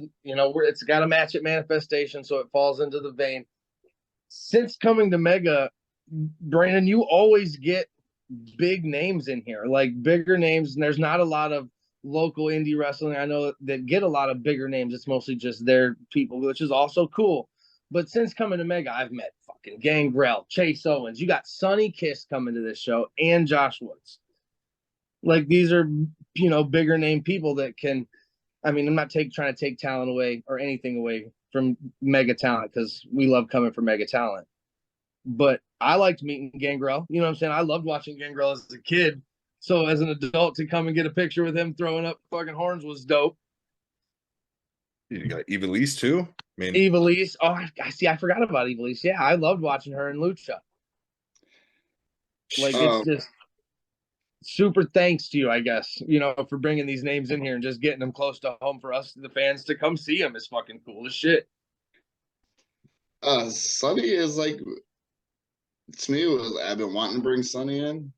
got a match at Manifestation, so it falls into the vein. Since coming to Mega, Brandon, you always get big names in here, like bigger names, and there's not a lot of local indie wrestling I know that get a lot of bigger names. It's mostly just their people, which is also cool. But since coming to Mega, I've met fucking Gangrel, Chase Owens. You got Sonny Kiss coming to this show, and Josh Woods. Like, these are, bigger name people that can. I mean, I'm not trying to take talent away or anything away from Mega talent, because we love coming for Mega talent. But I liked meeting Gangrel. You know what I'm saying? I loved watching Gangrel as a kid. So as an adult, to come and get a picture with him throwing up fucking horns was dope. You got Evilise too. I mean, Evilise. Oh, I see. I forgot about Evilise. Yeah, I loved watching her in Lucha. Like, it's just super thanks to you, I guess, for bringing these names in here and just getting them close to home for us, the fans, to come see them is fucking cool as shit. Sonny is like, to me, I've been wanting to bring Sonny in.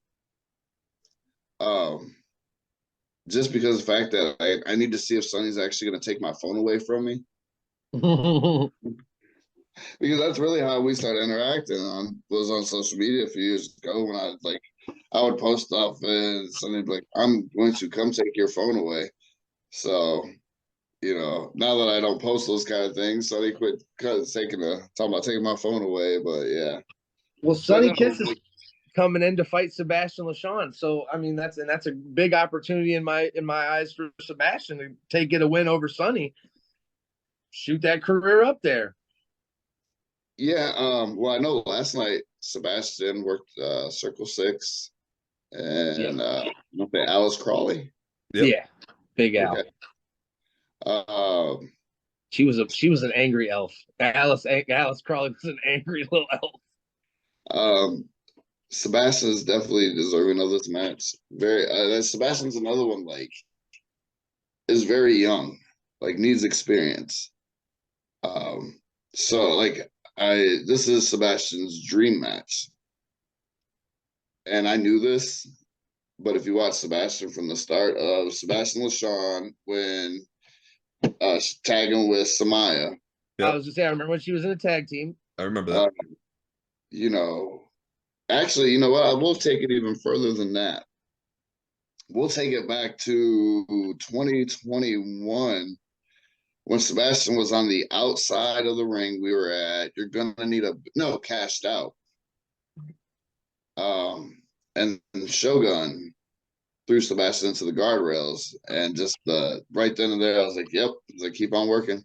Just because of the fact that I need to see if Sonny's actually going to take my phone away from me. Because that's really how we started interacting was on social media a few years ago, when I would post stuff and Sonny'd be like, I'm going to come take your phone away. So, now that I don't post those kind of things, Sonny quit talking about taking my phone away. But yeah. Well, Sonny Kiss is coming in to fight Sebastian LaShawn. So I mean, that's a big opportunity in my eyes for Sebastian to get a win over Sonny. Shoot that career up there. Yeah, well, I know last night Sebastian worked Circle 6 and Alice Crawley. Yep. Yeah, Big Al. Okay. She was an angry elf. Alice Crawley was an angry little elf. Sebastian is definitely deserving of this match. Sebastian's another one, like, is very young, like, needs experience. So like, this is Sebastian's dream match, and I knew this, but if you watch Sebastian from the start of Sebastian LaShawn when tagging with Samaya, I was gonna say, I remember when she was in a tag team. I remember that. Actually, you know what? I will take it even further than that. We'll take it back to 2021 when Sebastian was on the outside of the ring. We were at You're Gonna Need Cashed Out. And Shogun threw Sebastian into the guardrails, and just right then and there, I was like, yep, keep on working.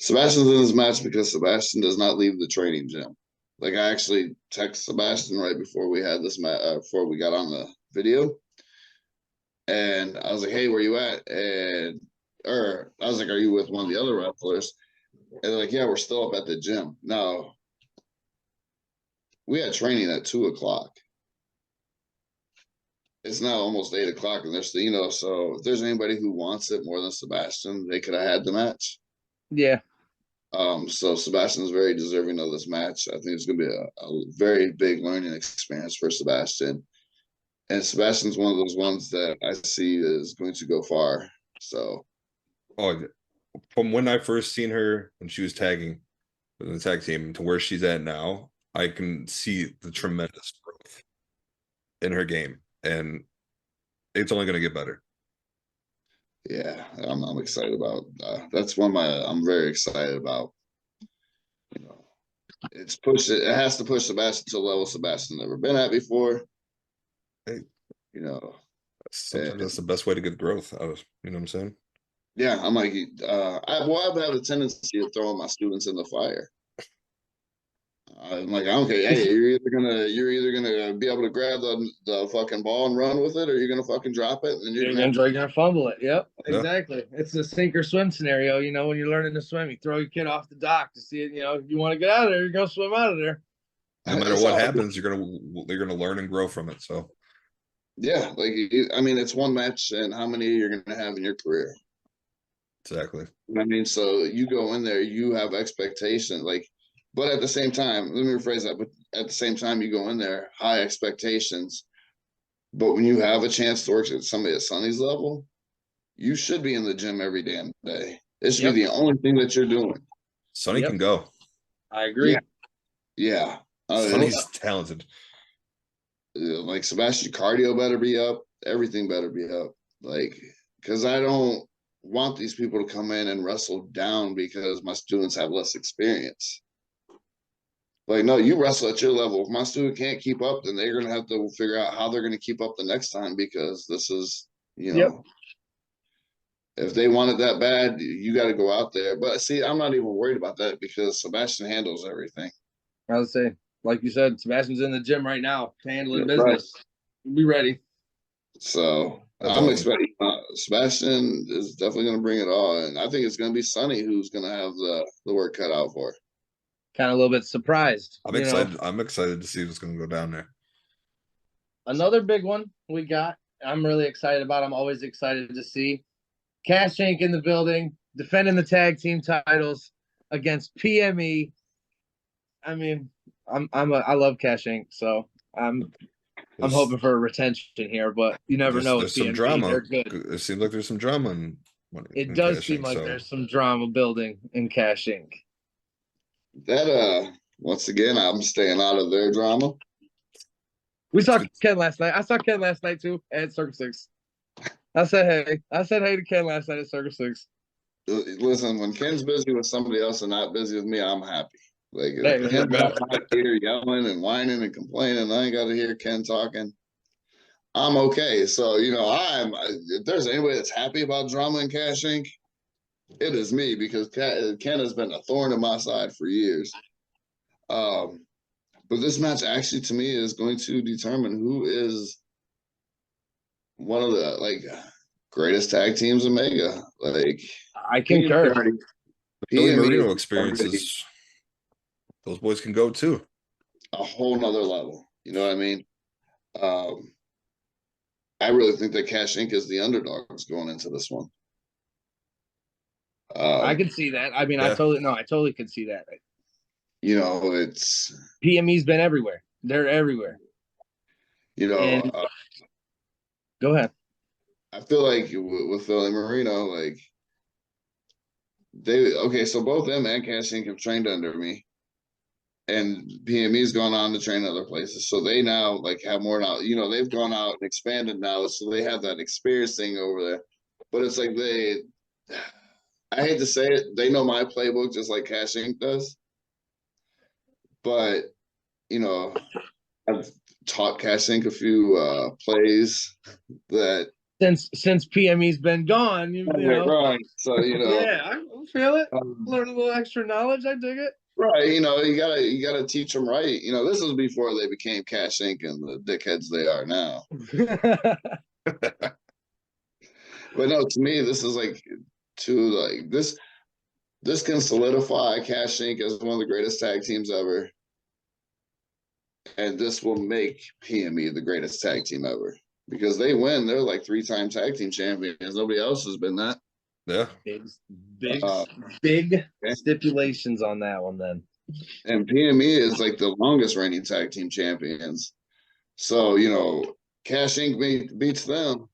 Sebastian's in this match because Sebastian does not leave the training gym. Like, I actually texted Sebastian right before we had this before we got on the video, and I was like, "Hey, where you at?" I was like, "Are you with one of the other wrestlers?" And they're like, "Yeah, we're still up at the gym." Now, we had training at 2:00. It's now almost 8:00, and they're still, so if there's anybody who wants it more than Sebastian, they could have had the match. Yeah. So Sebastian's very deserving of this match. I think it's going to be a very big learning experience for Sebastian. And Sebastian's one of those ones that I see is going to go far. So, from when I first seen her when she was tagging with the tag team to where she's at now, I can see the tremendous growth in her game, and it's only going to get better. Yeah, I'm excited about. That's one I'm very excited about. it's pushed it. It has to push Sebastian to a level Sebastian's never been at before. Hey. You know, Sometimes that's the best way to get growth. You know what I'm saying? yeah, I'm like, I've had a tendency of throwing my students in the fire. I'm like, I don't care. Hey, you're either gonna be able to grab the fucking ball and run with it, or you're gonna fucking drop it, and You're gonna fumble it. Yep, exactly. It's the sink or swim scenario. You know, when you're learning to swim, you throw your kid off the dock to see it. You know, if you want to get out of there, you're gonna swim out of there. No matter what happens, you're gonna learn and grow from it. So yeah, like I mean, it's one match, and how many you're gonna have in your career? exactly. I mean, so you go in there, you have expectations, like, but at the same time, let me rephrase that. But at the same time, you go in there, high expectations. But when you have a chance to work at somebody at Sonny's level, you should be in the gym every damn day. It should be the only thing that you're doing. Sonny can go. I agree. Yeah. Sonny's talented. Like Sebastian cardio better be up. Everything better be up. Like, because I don't want these people to come in and wrestle down because my students have less experience. Like, no, you wrestle at your level. If my student can't keep up, then they're gonna have to figure out how they're gonna keep up the next time, because this is, you know, if they want it that bad, you got to go out there. But see, I'm not even worried about that because Sebastian handles everything. I would say, like you said, Sebastian's in the gym right now, handling business. Right. Be ready. So I'm expecting Sebastian is definitely going to bring it all, and I think it's going to be Sonny who's going to have the work cut out for. Kind of a little bit surprised. I'm excited. I'm excited to see what's going to go down there. Another big one we got. I'm really excited about. I'm always excited to see Cash Inc. in the building, defending the tag team titles against PME. I mean, I love Cash Inc. So I'm hoping for a retention here, but you never know. There's some drama. They're good. It seems like there's some drama it does seem like there's some drama building in Cash Inc. That once again, I'm staying out of their drama. We saw Ken last night. I saw Ken last night too at Circle 6. I said hey to Ken last night at Circle 6. Listen, when Ken's busy with somebody else and not busy with me, I'm happy. Like, if Ken's not here yelling and whining and complaining, I ain't got to hear Ken talking, I'm okay. So, you know, if there's anybody that's happy about drama in Cash Inc., it is me, because Ken has been a thorn in my side for years. But this match actually, to me, is going to determine who is one of the greatest tag teams in Mega. Like, I concur. The Billy Marino experiences, those boys can go too. A whole nother level. You know what I mean? I really think that Cash Inc. is the underdogs going into this one. I can see that. I mean, I totally could see that. You know, it's PME's been everywhere. They're everywhere. You know, go ahead. I feel like with Billy Marino, like so both them and Cash Inc. have trained under me, and PME's gone on to train other places, so they now have more now. You know, they've gone out and expanded now, so they have that experience thing over there. But it's like I hate to say it, they know my playbook just like Cash Inc. does. But you know, I've taught Cash Inc. a few plays that since PME's been gone, you know. Right. So yeah, I feel it. Learn a little extra knowledge. I dig it. Right, you know, you gotta teach them right. You know, this was before they became Cash Inc. and the dickheads they are now. But no, to me, this is this can solidify Cash Inc. as one of the greatest tag teams ever, and this will make PME the greatest tag team ever, because they're 3-time tag team champions. Nobody else has been that. Yeah. Big stipulations on that one then. And PME is the longest reigning tag team champions. So, you know, Cash Inc. beats them.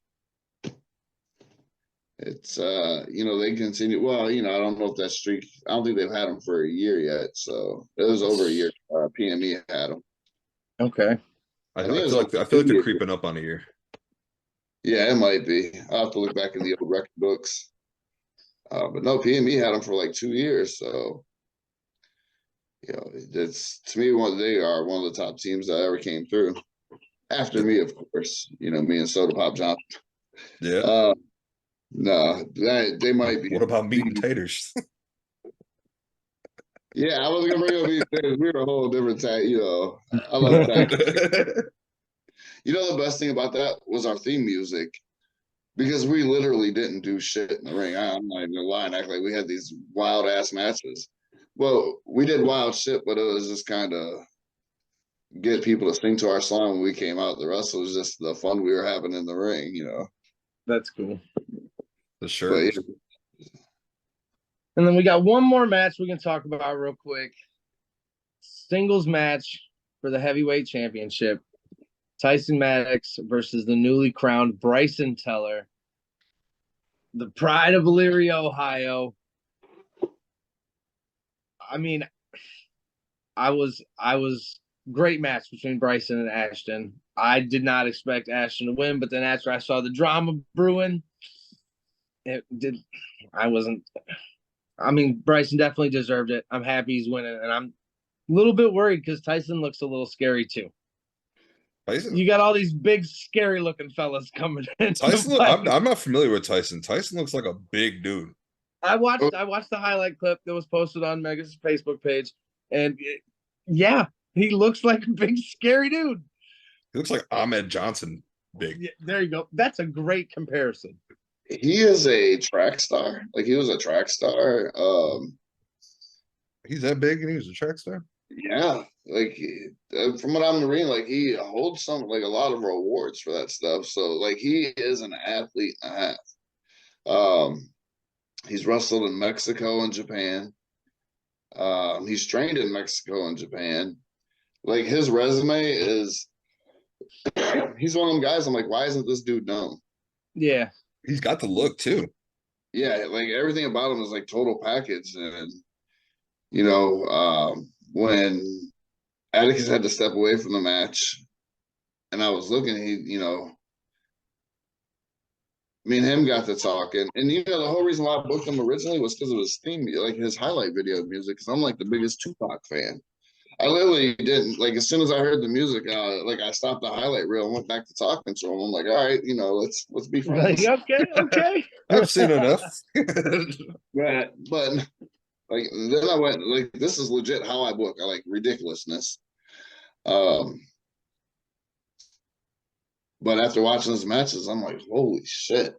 It's you know, they continue. Well, you know, I don't know if that streak, I don't think they've had them for a year yet. So it was over a year. PME had them. Okay. I feel like they're creeping up on a year. Yeah, it might be. I'll have to look back in the old record books. But no, PME had them for 2 years. So You know, it's to me they are one of the top teams that ever came through. After me, of course, you know, me and Soda Pop Johnson. Yeah. No, they might be. What about meat and taters? Yeah, I was gonna bring up these things. We're a whole different tag. You know, I love tag. You know, the best thing about that was our theme music because we literally didn't do shit in the ring. I'm not even gonna lie and act like we had these wild ass matches. Well, we did wild shit, but it was just kind of get people to sing to our song when we came out. The rest was just the fun we were having in the ring, you know. That's cool. The shirt. But Was... And then we got one more match we can talk about real quick. Singles match for the heavyweight championship. Tyson Maddox versus the newly crowned Bryson Teller, the pride of Elyria, Ohio. I mean, I was great match between Bryson and Ashton. I did not expect Ashton to win, but then after I saw the drama brewing, it did. I wasn't. I mean, Bryson definitely deserved it. I'm happy he's winning, and I'm a little bit worried because Tyson looks a little scary too. Tyson? You got all these big, scary-looking fellas coming in. Tyson, I'm not familiar with Tyson. Tyson looks like a big dude. I watched the highlight clip that was posted on Mega's Facebook page, and yeah, he looks like a big, scary dude. He looks like Ahmed Johnson big. Yeah, there you go. That's a great comparison. he is a track star. Like he was a track star. He's that big and he was a track star? Yeah, like from what I'm reading, like he holds some like a lot of rewards for that stuff. So like he is an athlete and a half. He's wrestled in Mexico and Japan. He's trained in Mexico and Japan. Like his resume is, he's one of them guys. I'm like, why isn't this dude known? Yeah, He's got the look too. Yeah, like everything about him is like total package. And you know, when Atticus had to step away from the match, and I was looking, you know, me and him got to talking, and you know, the whole reason why I booked him originally was because of his theme, like his highlight video music. Because I'm like the biggest Tupac fan. I literally didn't like as soon as I heard the music, like I stopped the highlight reel and went back to talking to him. I'm like, all right, you know, let's be friends. like, okay. I've seen enough. But like then I went like this is legit how I book. I like ridiculousness. But after watching his matches, I'm like, holy shit.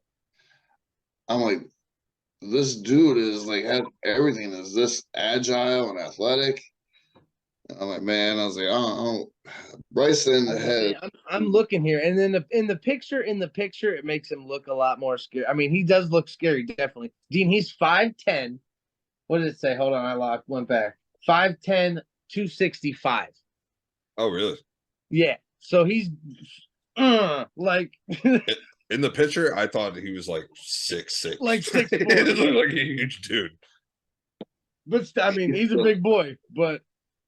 I'm like, this dude is like has everything is this agile and athletic. I'm like, man, I was like, oh, Bryson had. I'm looking here, and then in the picture, it makes him look a lot more scary. I mean, he does look scary, definitely. Dean, he's 5'10". What did it say? Hold on, I went back. 5'10", 265. Oh, really? Yeah. So he's like in the picture, I thought he was like 6'6". like 6'4". He looked like a huge dude. But I mean, he's a big boy, but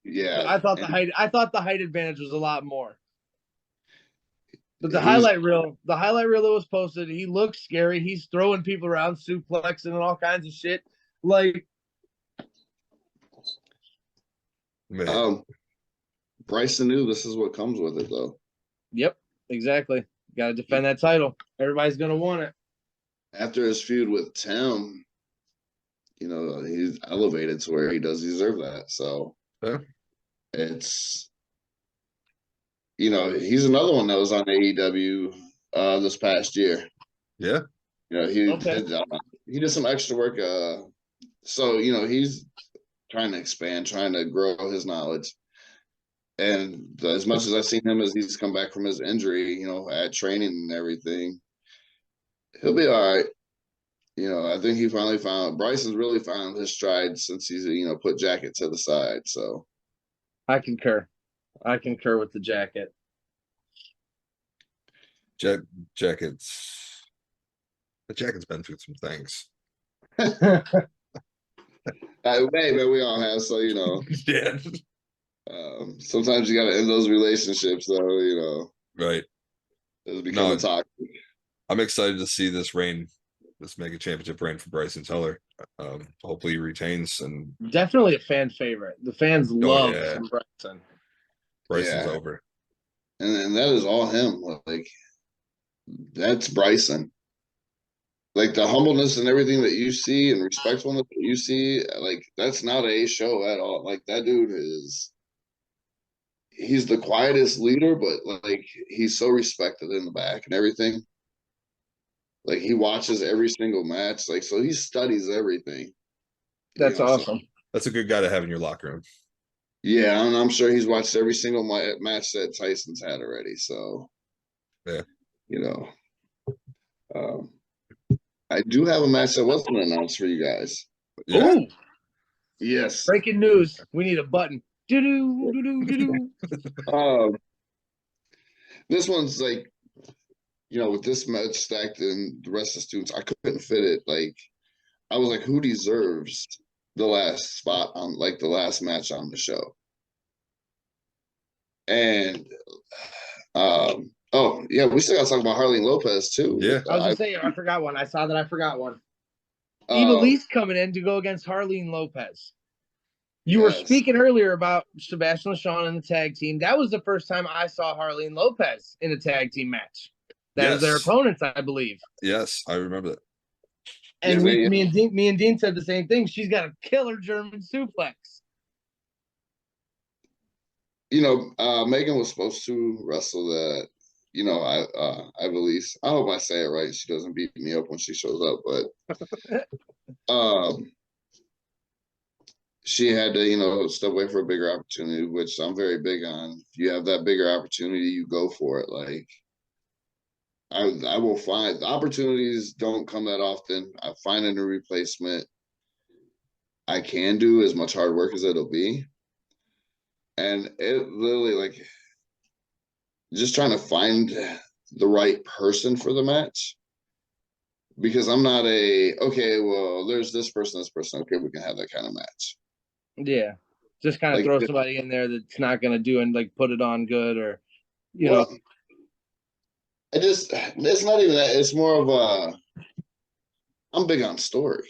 yeah, I thought the height advantage was a lot more. But the highlight reel that was posted, he looks scary. He's throwing people around, suplexing and all kinds of shit. Like, man. Bryson knew this is what comes with it, though. Yep, exactly. Got to defend that title. Everybody's gonna want it. After his feud with Tim, you know, he's elevated to where he does deserve that. So it's, you know, he's another one that was on AEW this past year. Yeah. You know, he did some extra work. So, you know, he's trying to expand, trying to grow his knowledge. And as much as I've seen him as he's come back from his injury, you know, at training and everything, he'll be all right. You know, I think he finally Bryson's really found his stride since he's, you know, put Jacket to the side. So I concur with the Jacket. The Jacket's been through some things. Hey, man, we all have, so, you know. Yeah. Sometimes you got to end those relationships, though, you know. Right. It's becoming toxic. I'm excited to see this reign this mega championship reign for Bryson Tiller. Hopefully he retains and Definitely a fan favorite. The fans love yeah. some Bryson. Bryson's Yeah. over. And that is all him. Like, that's Bryson. Like, the humbleness and everything that you see and respectfulness that you see, like, that's not a show at all. Like, that dude he's the quietest leader, but like, he's so respected in the back and everything. Like, he watches every single match. Like, so he studies everything. That's So, awesome. That's a good guy to have in your locker room. yeah, and I'm sure he's watched every single match that Tyson's had already. So, Yeah. Um, I do have a match that wasn't announced for you guys. Yeah. Ooh, Yes. breaking news. We need a button. Do-do, do-do, do-do. This one's like, with this match stacked and the rest of the students, I couldn't fit it. Like, I was like, who deserves the last spot on, like, the last match on the show? And oh yeah, we still got to talk about Harleen Lopez too. Yeah. I was gonna say I forgot one. I saw that I forgot one. Uh, Evilise coming in to go against Harleen Lopez. You were yes. speaking earlier about Sebastian LaShawn in the tag team. That was the first time I saw Harleen Lopez in a tag team match. That is their Yes. opponents, I believe. Yes, I remember that. And Yeah, me and Dean said the same thing. She's got a killer German suplex. Megan was supposed to wrestle that. I believe. I hope I say it right. She doesn't beat me up when she shows up, but she had to, step away for a bigger opportunity, which I'm very big on. If you have that bigger opportunity, you go for it. Like, I will find opportunities don't come that often. I find a new replacement. I can do as much hard work as it'll be. And it literally, like, just trying to find the right person for the match. Because I'm not okay, well, there's this person. Okay, we can have that kind of match. Yeah. Just kind of Like, throw somebody in there that's not going to do and like put it on good or, know. It's not even that. It's more of I'm big on story.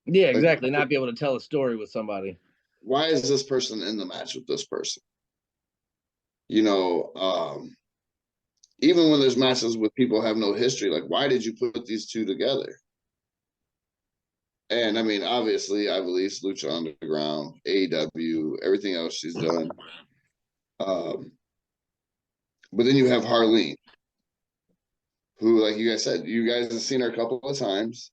Yeah, exactly. Not be able to tell a story with somebody. Why is this person in the match with this person? Even when there's matches with people who have no history, like, why did you put these two together? And I mean, obviously, I believe Lucha Underground, AEW, everything else she's done. But then you have Harleen, who, like you guys said, you guys have seen her a couple of times.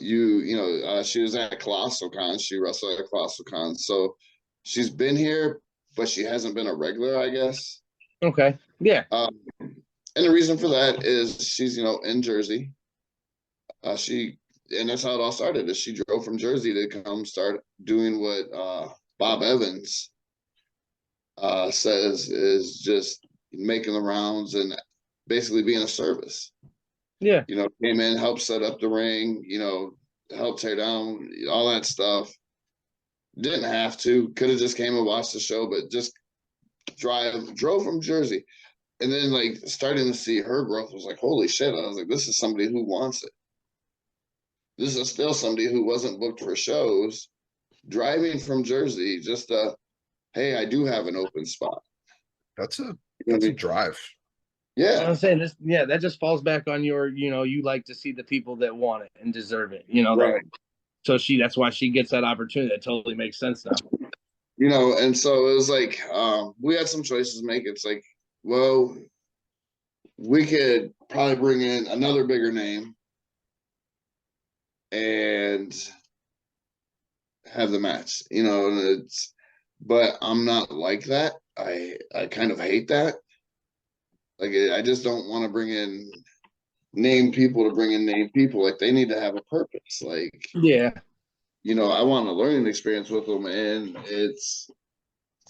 She was at Colossal Con. She wrestled at Colossal Con. So she's been here, but she hasn't been a regular, I guess. Okay. Yeah. And the reason for that is she's, in Jersey. And that's how it all started. Is she drove from Jersey to come start doing what Bob Evans says is just making the rounds and basically being a service. Yeah. Came in, helped set up the ring, helped tear down all that stuff. Didn't have to. Could have just came and watched the show, but just drove from Jersey. And then, like, starting to see her growth was like, holy shit. I was like, this is somebody who wants it. This is still somebody who wasn't booked for shows, driving from Jersey, just hey, I do have an open spot. That's a drive. Yeah. I'm saying this, yeah, that just falls back on your, you like to see the people that want it and deserve it, Right. So that's why she gets that opportunity. That totally makes sense now. And so it was like, we had some choices to make. It's like, well, we could probably bring in another bigger name and have the match, and but I'm not like that. I kind of hate that. Like, I just don't want to bring in named people to bring in named people. Like, they need to have a purpose. Like, Yeah. I want a learning experience with them. And it's,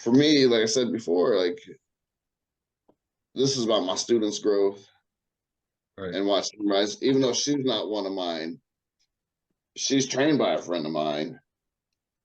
for me, like I said before, like, this is about my students' growth. Right. And watching them rise. Even though she's not one of mine, she's trained by a friend of mine.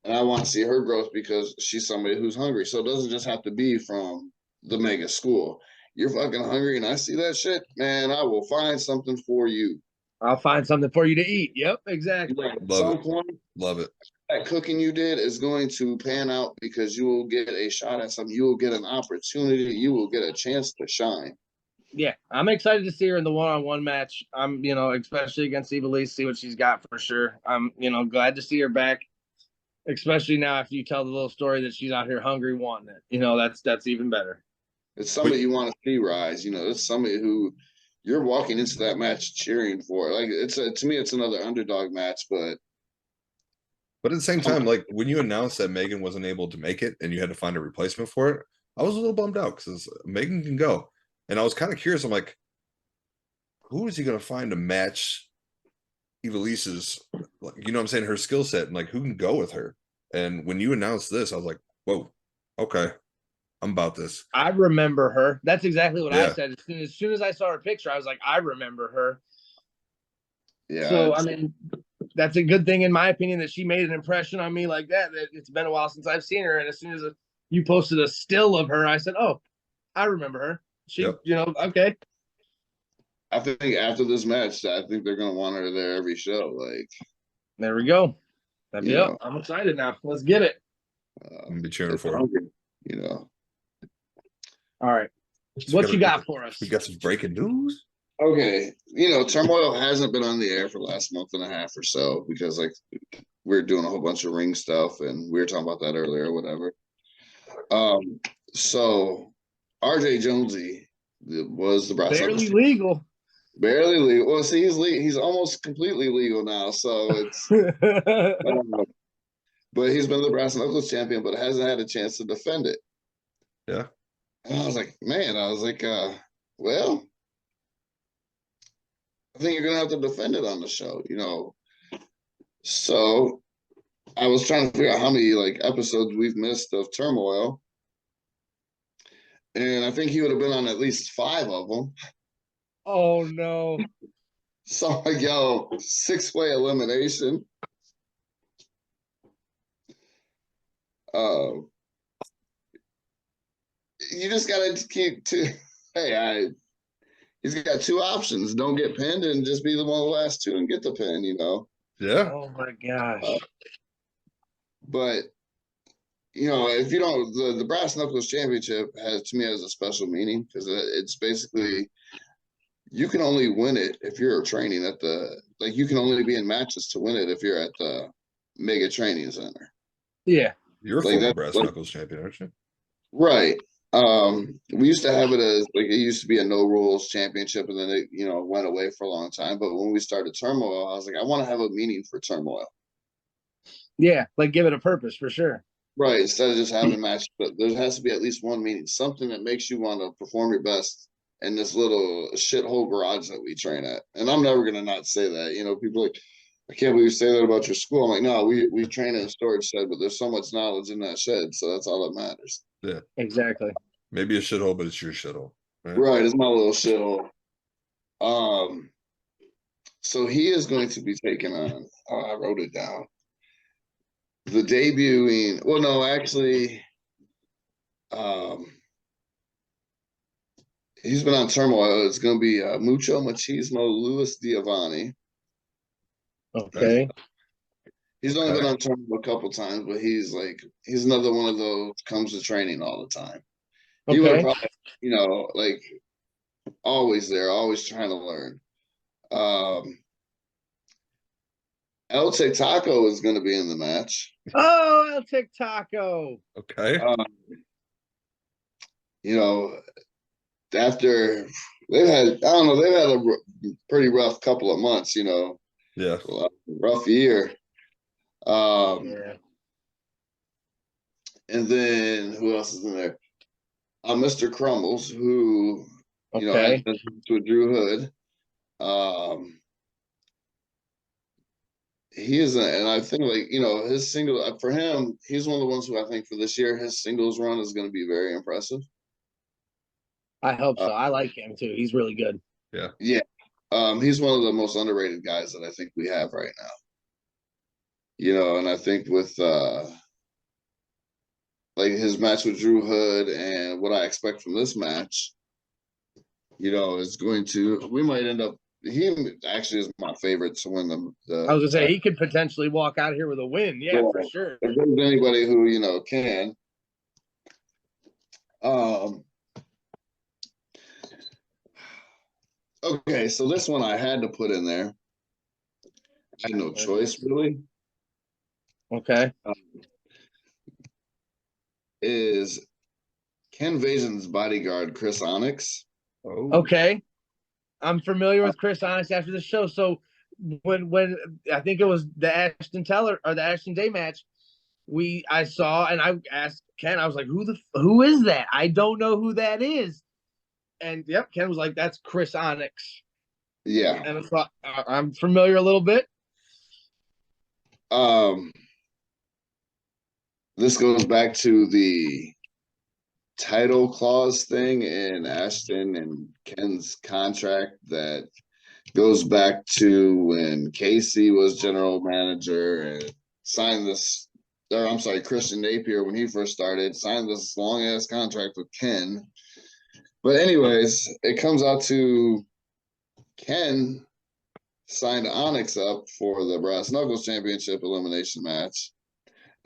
And I want to see her growth because she's somebody who's hungry. So it doesn't just have to be from the mega school. You're fucking hungry and I see that shit, man, I will find something for you. I'll find something for you to eat. Yep, exactly. At Love some it. point, Love it. that cooking you did is going to pan out because you will get a shot at something. You will get an opportunity. You will get a chance to shine. Yeah, I'm excited to see her in the one-on-one match. I'm, especially against Evilise, see what she's got for sure. I'm, glad to see her back, especially now after you tell the little story that she's out here hungry, wanting it. That's even better. It's somebody you want to see rise. It's somebody who you're walking into that match cheering for. Like to me, it's another underdog match, but at the same time, like when you announced that Megan wasn't able to make it and you had to find a replacement for it, I was a little bummed out because Megan can go. And I was kind of curious. I'm like, who is he going to find to match Evalise's, like, what I'm saying, her skill set, and like who can go with her? And when you announced this, I was like, whoa, okay, I'm about this. I remember her. That's exactly what I Yeah. said. As soon as I saw her picture, I was like, I remember her. yeah. So, I mean, that's a good thing, in my opinion, that she made an impression on me like that. That it's been a while since I've seen her. And as soon as you posted a still of her, I said, oh, I remember her. She, Yep. Okay. I think after this match, I think they're going to want her there every show. Like, there we go. Yeah. I'm excited now. Let's get it. I'm gonna be cheering for her. Hungry. All right. What you got for us? We got some breaking news. Okay. Turmoil hasn't been on the air for the last month and a half or so because, like, we're doing a whole bunch of ring stuff and we were talking about that earlier or whatever. So RJ Jonesy was the brass Barely legal. Barely legal. Well, see, he's almost completely legal now, so it's but he's been the brass knuckles champion, but hasn't had a chance to defend it. Yeah. And I was like, well, I think you're gonna have to defend it on the show, So I was trying to figure out how many episodes we've missed of Turmoil. And I think he would have been on at least 5 of them. Oh no. So I go 6-way elimination. You just gotta keep he's got 2 options. Don't get pinned and just be the one of the last 2 and get the pin, Yeah. Oh my gosh. But if you don't, the Brass Knuckles Championship has a special meaning because it's basically you can only win it if you're training at you can only be in matches to win it if you're at the Mega Training Center. Yeah. You're a former Brass Knuckles champion, aren't you? Right. We used to have it as it used to be a no rules championship, and then it went away for a long time. But when we started Turmoil, I was like, I want to have a meaning for Turmoil. Yeah, give it a purpose for sure. Right. Instead of just having matches, but there has to be at least one meaning, something that makes you want to perform your best in this little shithole garage that we train at. And I'm never gonna not say that. People like, I can't believe you say that about your school. I'm like, no, we train in a storage shed, but there's so much knowledge in that shed, so that's all that matters. Yeah, exactly. Maybe a shithole, but it's your shithole. Right, it's my little shithole. So he is going to be taking on. I wrote it down. The debuting. Well, no, actually, he's been on Turmoil. It's going to be Mucho Machismo Luis Giovanni. Okay. He's only been on Turmoil a couple times, but he's another one of those comes to training all the time. He would probably, always there, always trying to learn. El Tic Taco is going to be in the match. Oh, El Tic Taco. Okay. After they've had a pretty rough couple of months, Yeah. Rough year. Yeah. And then who else is in there? Mr. Crumbles, who okay. To Drew Hood. He is, and I think his single for him, he's one of the ones who I think for this year his singles run is going to be very impressive. I hope so. I like him too. He's really good. Yeah. Yeah. He's one of the most underrated guys that I think we have right now. And I think with his match with Drew Hood and what I expect from this match, is we might end up, he actually is my favorite to win the I was gonna say he could potentially walk out here with a win. Yeah, for sure. If there's anybody who can. Okay, so this one I had to put in there. I had no choice really. Okay. Is Ken Vasion's bodyguard Chris Onyx? Oh, Okay. I'm familiar with Chris Onyx after the show. So when I think it was the Ashton Teller or the Ashton Day match, I saw and I asked Ken, I was like, who is that? I don't know who that is. And yep, Ken was like, that's Chris Onyx. Yeah. And I thought I'm familiar a little bit. This goes back to the title clause thing in Ashton and Ken's contract that goes back to when Casey was general manager and signed this, or I'm sorry, Christian Napier, when he first started, signed this long ass contract with Ken. But anyways, it comes out to Ken signed Onyx up for the Brass Knuckles Championship elimination match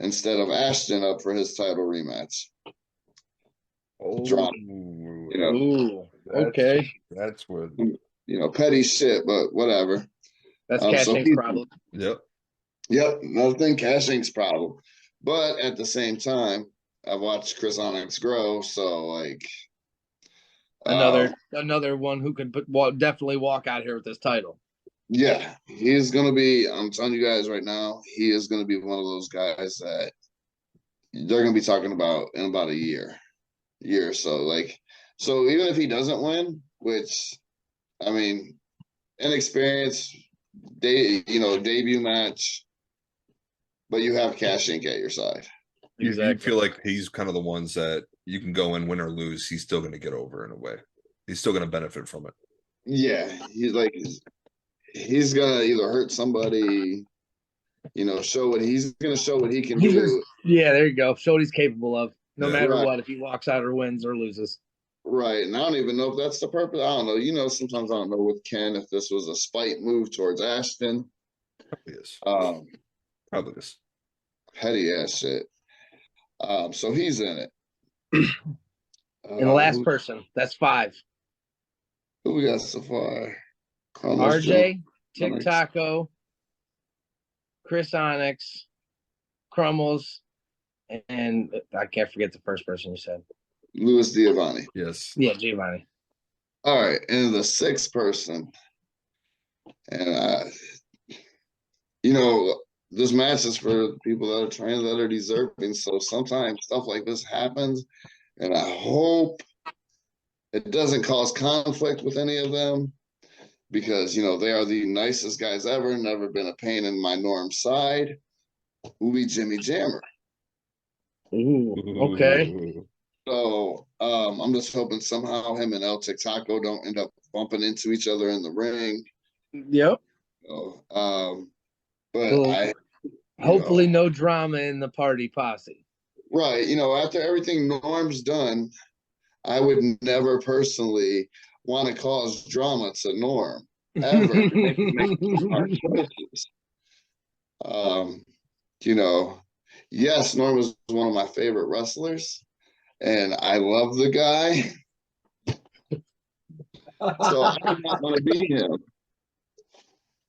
instead of Ashton up for his title rematch. Drama. Ooh, okay. That's what petty shit, but whatever. That's Cash Inc.'s problem. Yep, another thing, Cash Inc.'s problem. But at the same time, I've watched Chris Onyx grow, so like another one who could definitely walk out here with this title. Yeah, he's gonna be. I'm telling you guys right now, he is gonna be one of those guys that they're gonna be talking about in about a year or so. Like, so even if he doesn't win, which I mean, inexperienced, debut match, but you have Cash Inc. at your side. You feel like he's kind of the ones that you can go and win or lose. He's still going to get over in a way. He's still going to benefit from it. Yeah, he's gonna either hurt somebody, show what he's gonna show what he can do. Yeah, there you go. Show what he's capable of, no matter what, if he walks out or wins or loses. Right. And I don't even know if that's the purpose. I don't know. Sometimes I don't know with Ken if this was a spite move towards Ashton. Probably is. Probably is. Petty ass shit. So he's in it. And the last person, that's 5. Who we got so far? RJ, Tic Taco, Chris Onyx, Crumbles, and I can't forget the first person you said. Louis Giovanni. Yes. Yeah, Giovanni. All right. And the 6th person. And, this match is for people that are trying, that are deserving. So sometimes stuff like this happens. And I hope it doesn't cause conflict with any of them because, they are the nicest guys ever, never been a pain in my Norm's side. Ooh, Jimmy Jammer. Ooh, okay. So I'm just hoping somehow him and El Tic Taco don't end up bumping into each other in the ring. Yep. But hopefully no drama in the party posse. Right. After everything Norm's done, I would never personally want to cause drama to Norm ever. Yes, Norm was one of my favorite wrestlers, and I love the guy. So I do not want to be him.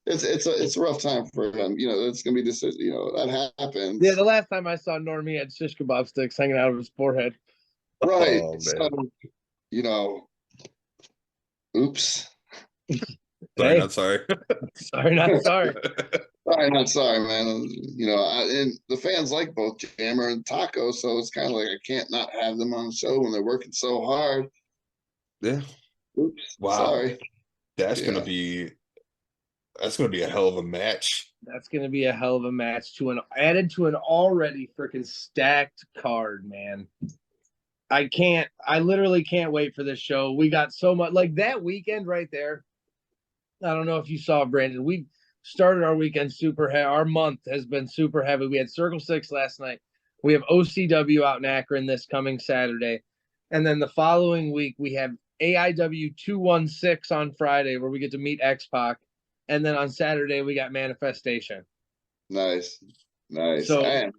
It's a rough time for him. It's gonna be this. That happens. Yeah, the last time I saw Norm, he had shish kebab sticks hanging out of his forehead. Right. So, oops. Sorry, not sorry. Sorry, not sorry. Sorry, not sorry, man. And the fans like both Jammer and Taco, so it's kind of like I can't not have them on the show when they're working so hard. Yeah. Oops. Wow. Sorry. That's gonna be a hell of a match. That's gonna be a hell of a match added to an already freaking stacked card, man. I literally can't wait for this show. We got so much, like that weekend right there. I don't know if you saw, Brandon. We started our weekend super heavy. Our month has been super heavy. We had Circle 6 last night. We have OCW out in Akron this coming Saturday. And then the following week, we have AIW 216 on Friday, where we get to meet X-Pac, and then on Saturday we got Manifestation. Nice. So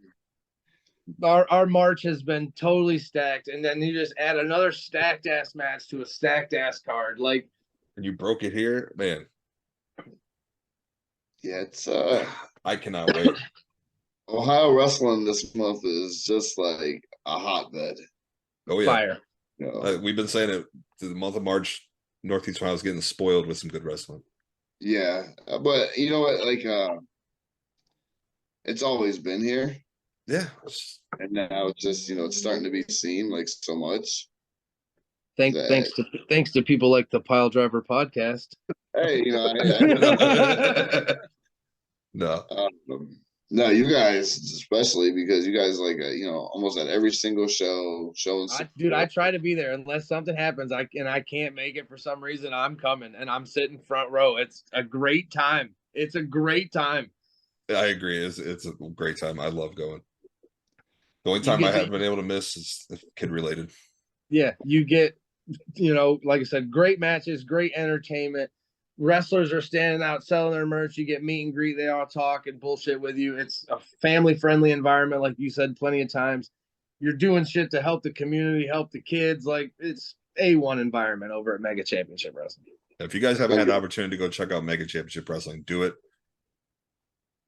our March has been totally stacked, and then you just add another stacked ass match to a stacked ass card. Like, and you broke it here, man. yeah, it's I cannot wait. Ohio wrestling this month is just like a hotbed. Oh yeah, fire. You know? we've been saying it. The month of March, Northeast Ohio is getting spoiled with some good wrestling. Yeah, but you know what? Like, it's always been here, Yeah, and now it's just it's starting to be seen like so much. Thanks to people like the Piledriver podcast. Hey, no. No, you guys especially because you guys like almost at every single showing. I try to be there unless something happens. I can't make it for some reason. I'm coming and I'm sitting front row. It's a great time. It's a great time. I agree. It's a great time. I love going. The only time I haven't been able to miss is kid related. Yeah, you get, like I said, great matches, great entertainment. Wrestlers are standing out selling their merch. You get meet and greet. They all talk and bullshit with you. It's a family-friendly environment, like you said plenty of times. You're doing shit to help the community, help the kids. Like, it's A1 environment over at Mega Championship Wrestling. If you guys haven't had an opportunity to go check out Mega Championship Wrestling, do it.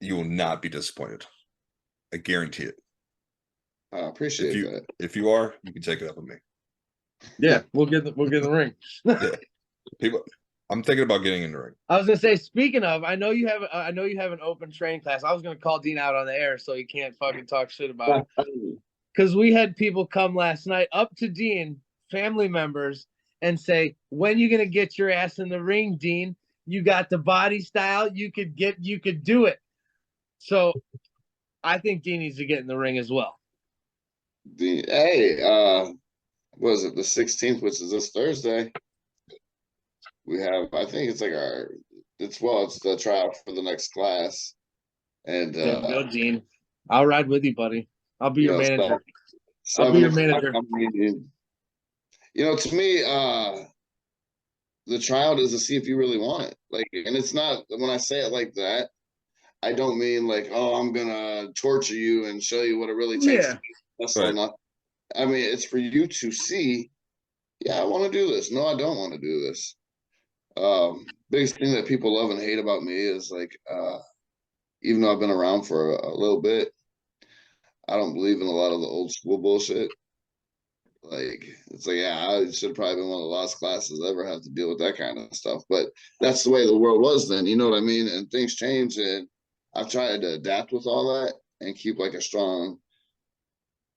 You will not be disappointed. I guarantee it. I appreciate that. If you are, you can take it up with me. Yeah, we'll get in the ring. Yeah. People, I'm thinking about getting in the ring. I was gonna say, speaking of, I know you have an open training class. I was gonna call Dean out on the air so he can't fucking talk shit about it. Because we had people come last night up to Dean, family members, and say, "When you gonna get your ass in the ring, Dean? You got the body style. You could do it." So, I think Dean needs to get in the ring as well. Was it the 16th, which is this Thursday? We have, I think it's like it's the tryout for the next class. And go, Dean. I'll ride with you, buddy. I'll be your manager. I'll be your manager. To me, the tryout is to see if you really want it. Like, and it's not, when I say it like that, I don't mean like, oh, I'm gonna torture you and show you what it really takes. Yeah. Right. I mean, it's for you to see, yeah, I want to do this. No, I don't want to do this. Biggest thing that people love and hate about me is like, even though I've been around for a little bit, I don't believe in a lot of the old school bullshit. Like, it's like, yeah, I should have probably been one of the last classes ever have to deal with that kind of stuff. But that's the way the world was then, you know what I mean? And things change, and I've tried to adapt with all that and keep like a strong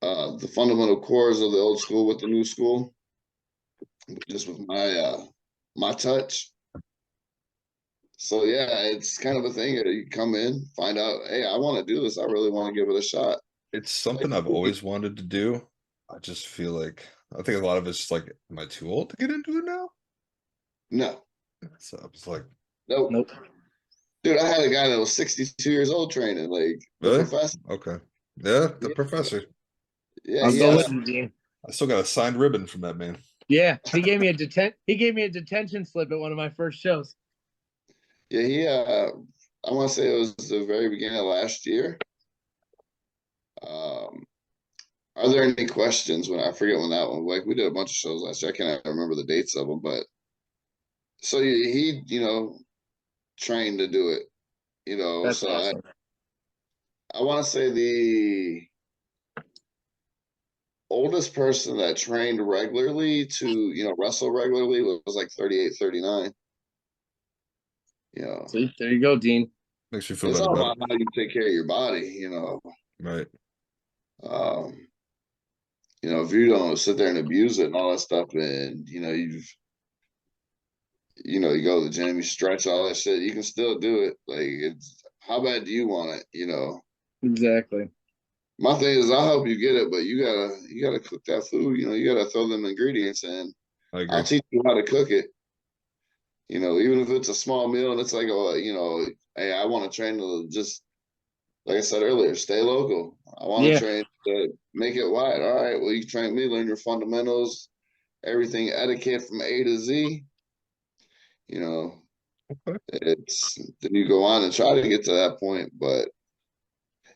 the fundamental cores of the old school with the new school, just with my touch. So yeah, it's kind of a thing. You come in, find out, hey, I want to do this. I really want to give it a shot. It's something I've always wanted to do. I just feel like I think a lot of it's just like, am I too old to get into it now? No. So I was like, nope. Dude, I had a guy that was 62 years old training, like really? The professor. Okay. Yeah, the professor. Yeah, I'll go with you, Dean. I still got a signed ribbon from that man. Yeah, he gave me a detention slip at one of my first shows. Yeah, I want to say it was the very beginning of last year. Are there any questions? When I forget when that one, like we did a bunch of shows last year. I can't remember the dates of them, but so he trained to do it, That's so awesome. I want to say the oldest person that trained regularly to wrestle regularly was like 38, 39. See, there you go, Dean. Makes you feel it's better all about how you take care of your body, Right. If you don't sit there and abuse it and all that stuff, and you go to the gym, you stretch all that shit, you can still do it. Like, it's how bad do you want it? Exactly. My thing is, I'll help you get it, but you gotta cook that food. You gotta throw them ingredients in. I'll teach you how to cook it. Even if it's a small meal and it's like, hey, I want to train to just, like I said earlier, stay local. I want to train to make it wide. All right, well, you train me, learn your fundamentals, everything etiquette from A to Z. You know, Okay. it's then you go on and try to get to that point, but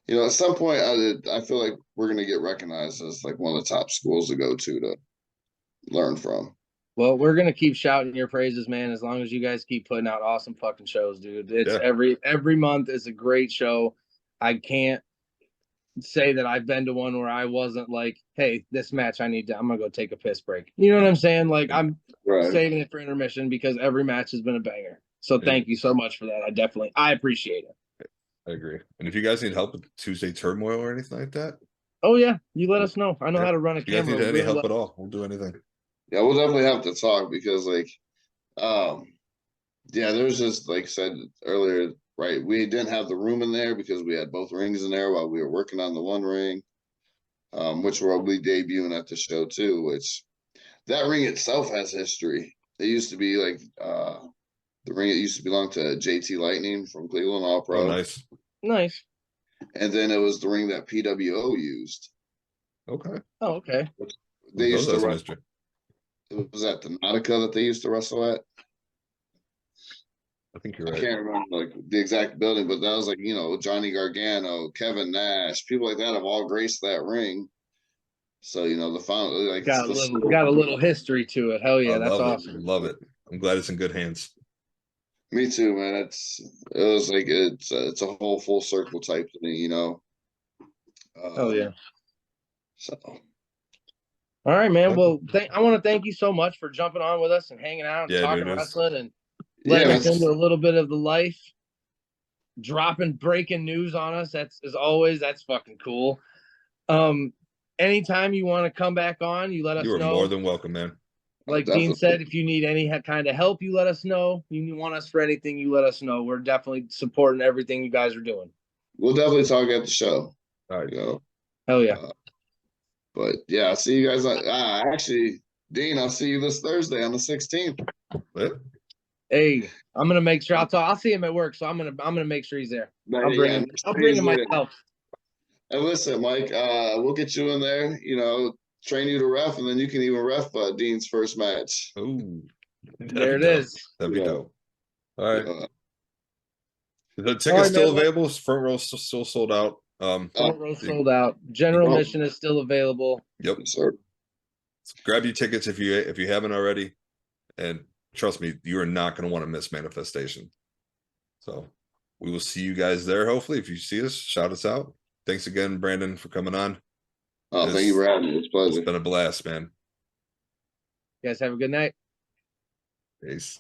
at some point, I feel like we're gonna get recognized as like one of the top schools to go to learn from. Well, we're gonna keep shouting your praises, man, as long as you guys keep putting out awesome fucking shows, dude. It's Yeah. every month is a great show. I can't say that I've been to one where I wasn't like, hey, this match I'm gonna go take a piss break. You know what I'm saying? Like I'm Right. saving it for intermission because every match has been a banger. So thank you so much for that. I appreciate it. I agree. And if you guys need help with Tuesday turmoil or anything like that, Oh yeah, you let us know. I know how to run a if you guys camera need any really help well. at all, we'll do anything. Yeah, we'll definitely have to talk because yeah, there's just like I said earlier, right? We didn't have the room in there because we had both rings in there while we were working on the one ring, which we'll be debuting at the show too, which that ring itself has history. It used to be like the ring, it used to belong to JT Lightning from Cleveland All Pro. Oh, nice. Nice. And then it was the ring that PWO used. Okay. Oh, okay. They used to wrestle. wrestle. It was at the Nautica that they used to wrestle at. I think you're right. I can't remember like the exact building, but that was like, Johnny Gargano, Kevin Nash, people like that have all graced that ring. So, the final like Got a little history to it. Hell yeah, that's awesome. Love it. I'm glad it's in good hands. Me too, man. It was like it's a whole full circle type thing, Hell yeah. So all right, man. Well, I want to thank you so much for jumping on with us and hanging out and talking dude, wrestling and letting us into a little bit of the life, dropping breaking news on us. That's as always, that's fucking cool. Anytime you want to come back on, you let us know. You are more than welcome, man. Like Dean said, if you need any kind of help, you let us know. You want us for anything, you let us know. We're definitely supporting everything you guys are doing. We'll definitely talk at the show. All right. Hell yeah. But yeah, I'll see you guys. Actually, Dean, I'll see you this Thursday on the 16th. Hey, I'm gonna make sure I'll see him at work, so I'm gonna make sure he's there. I'll bring him myself. And listen, Mike, we'll get you in there, train you to ref, and then you can even ref Dean's first match. Oh, there it is. That'd be dope. All right. The ticket's still available. Front row still sold out. Front row sold out. General admission is still available. Yep, sir. Grab your tickets if you haven't already, and trust me, you are not going to want to miss Manifestation. So we will see you guys there. Hopefully, if you see us, shout us out. Thanks again, Brandon, for coming on. Oh, thank you for having me. It's a pleasure. It's been a blast, man. You guys have a good night. Peace.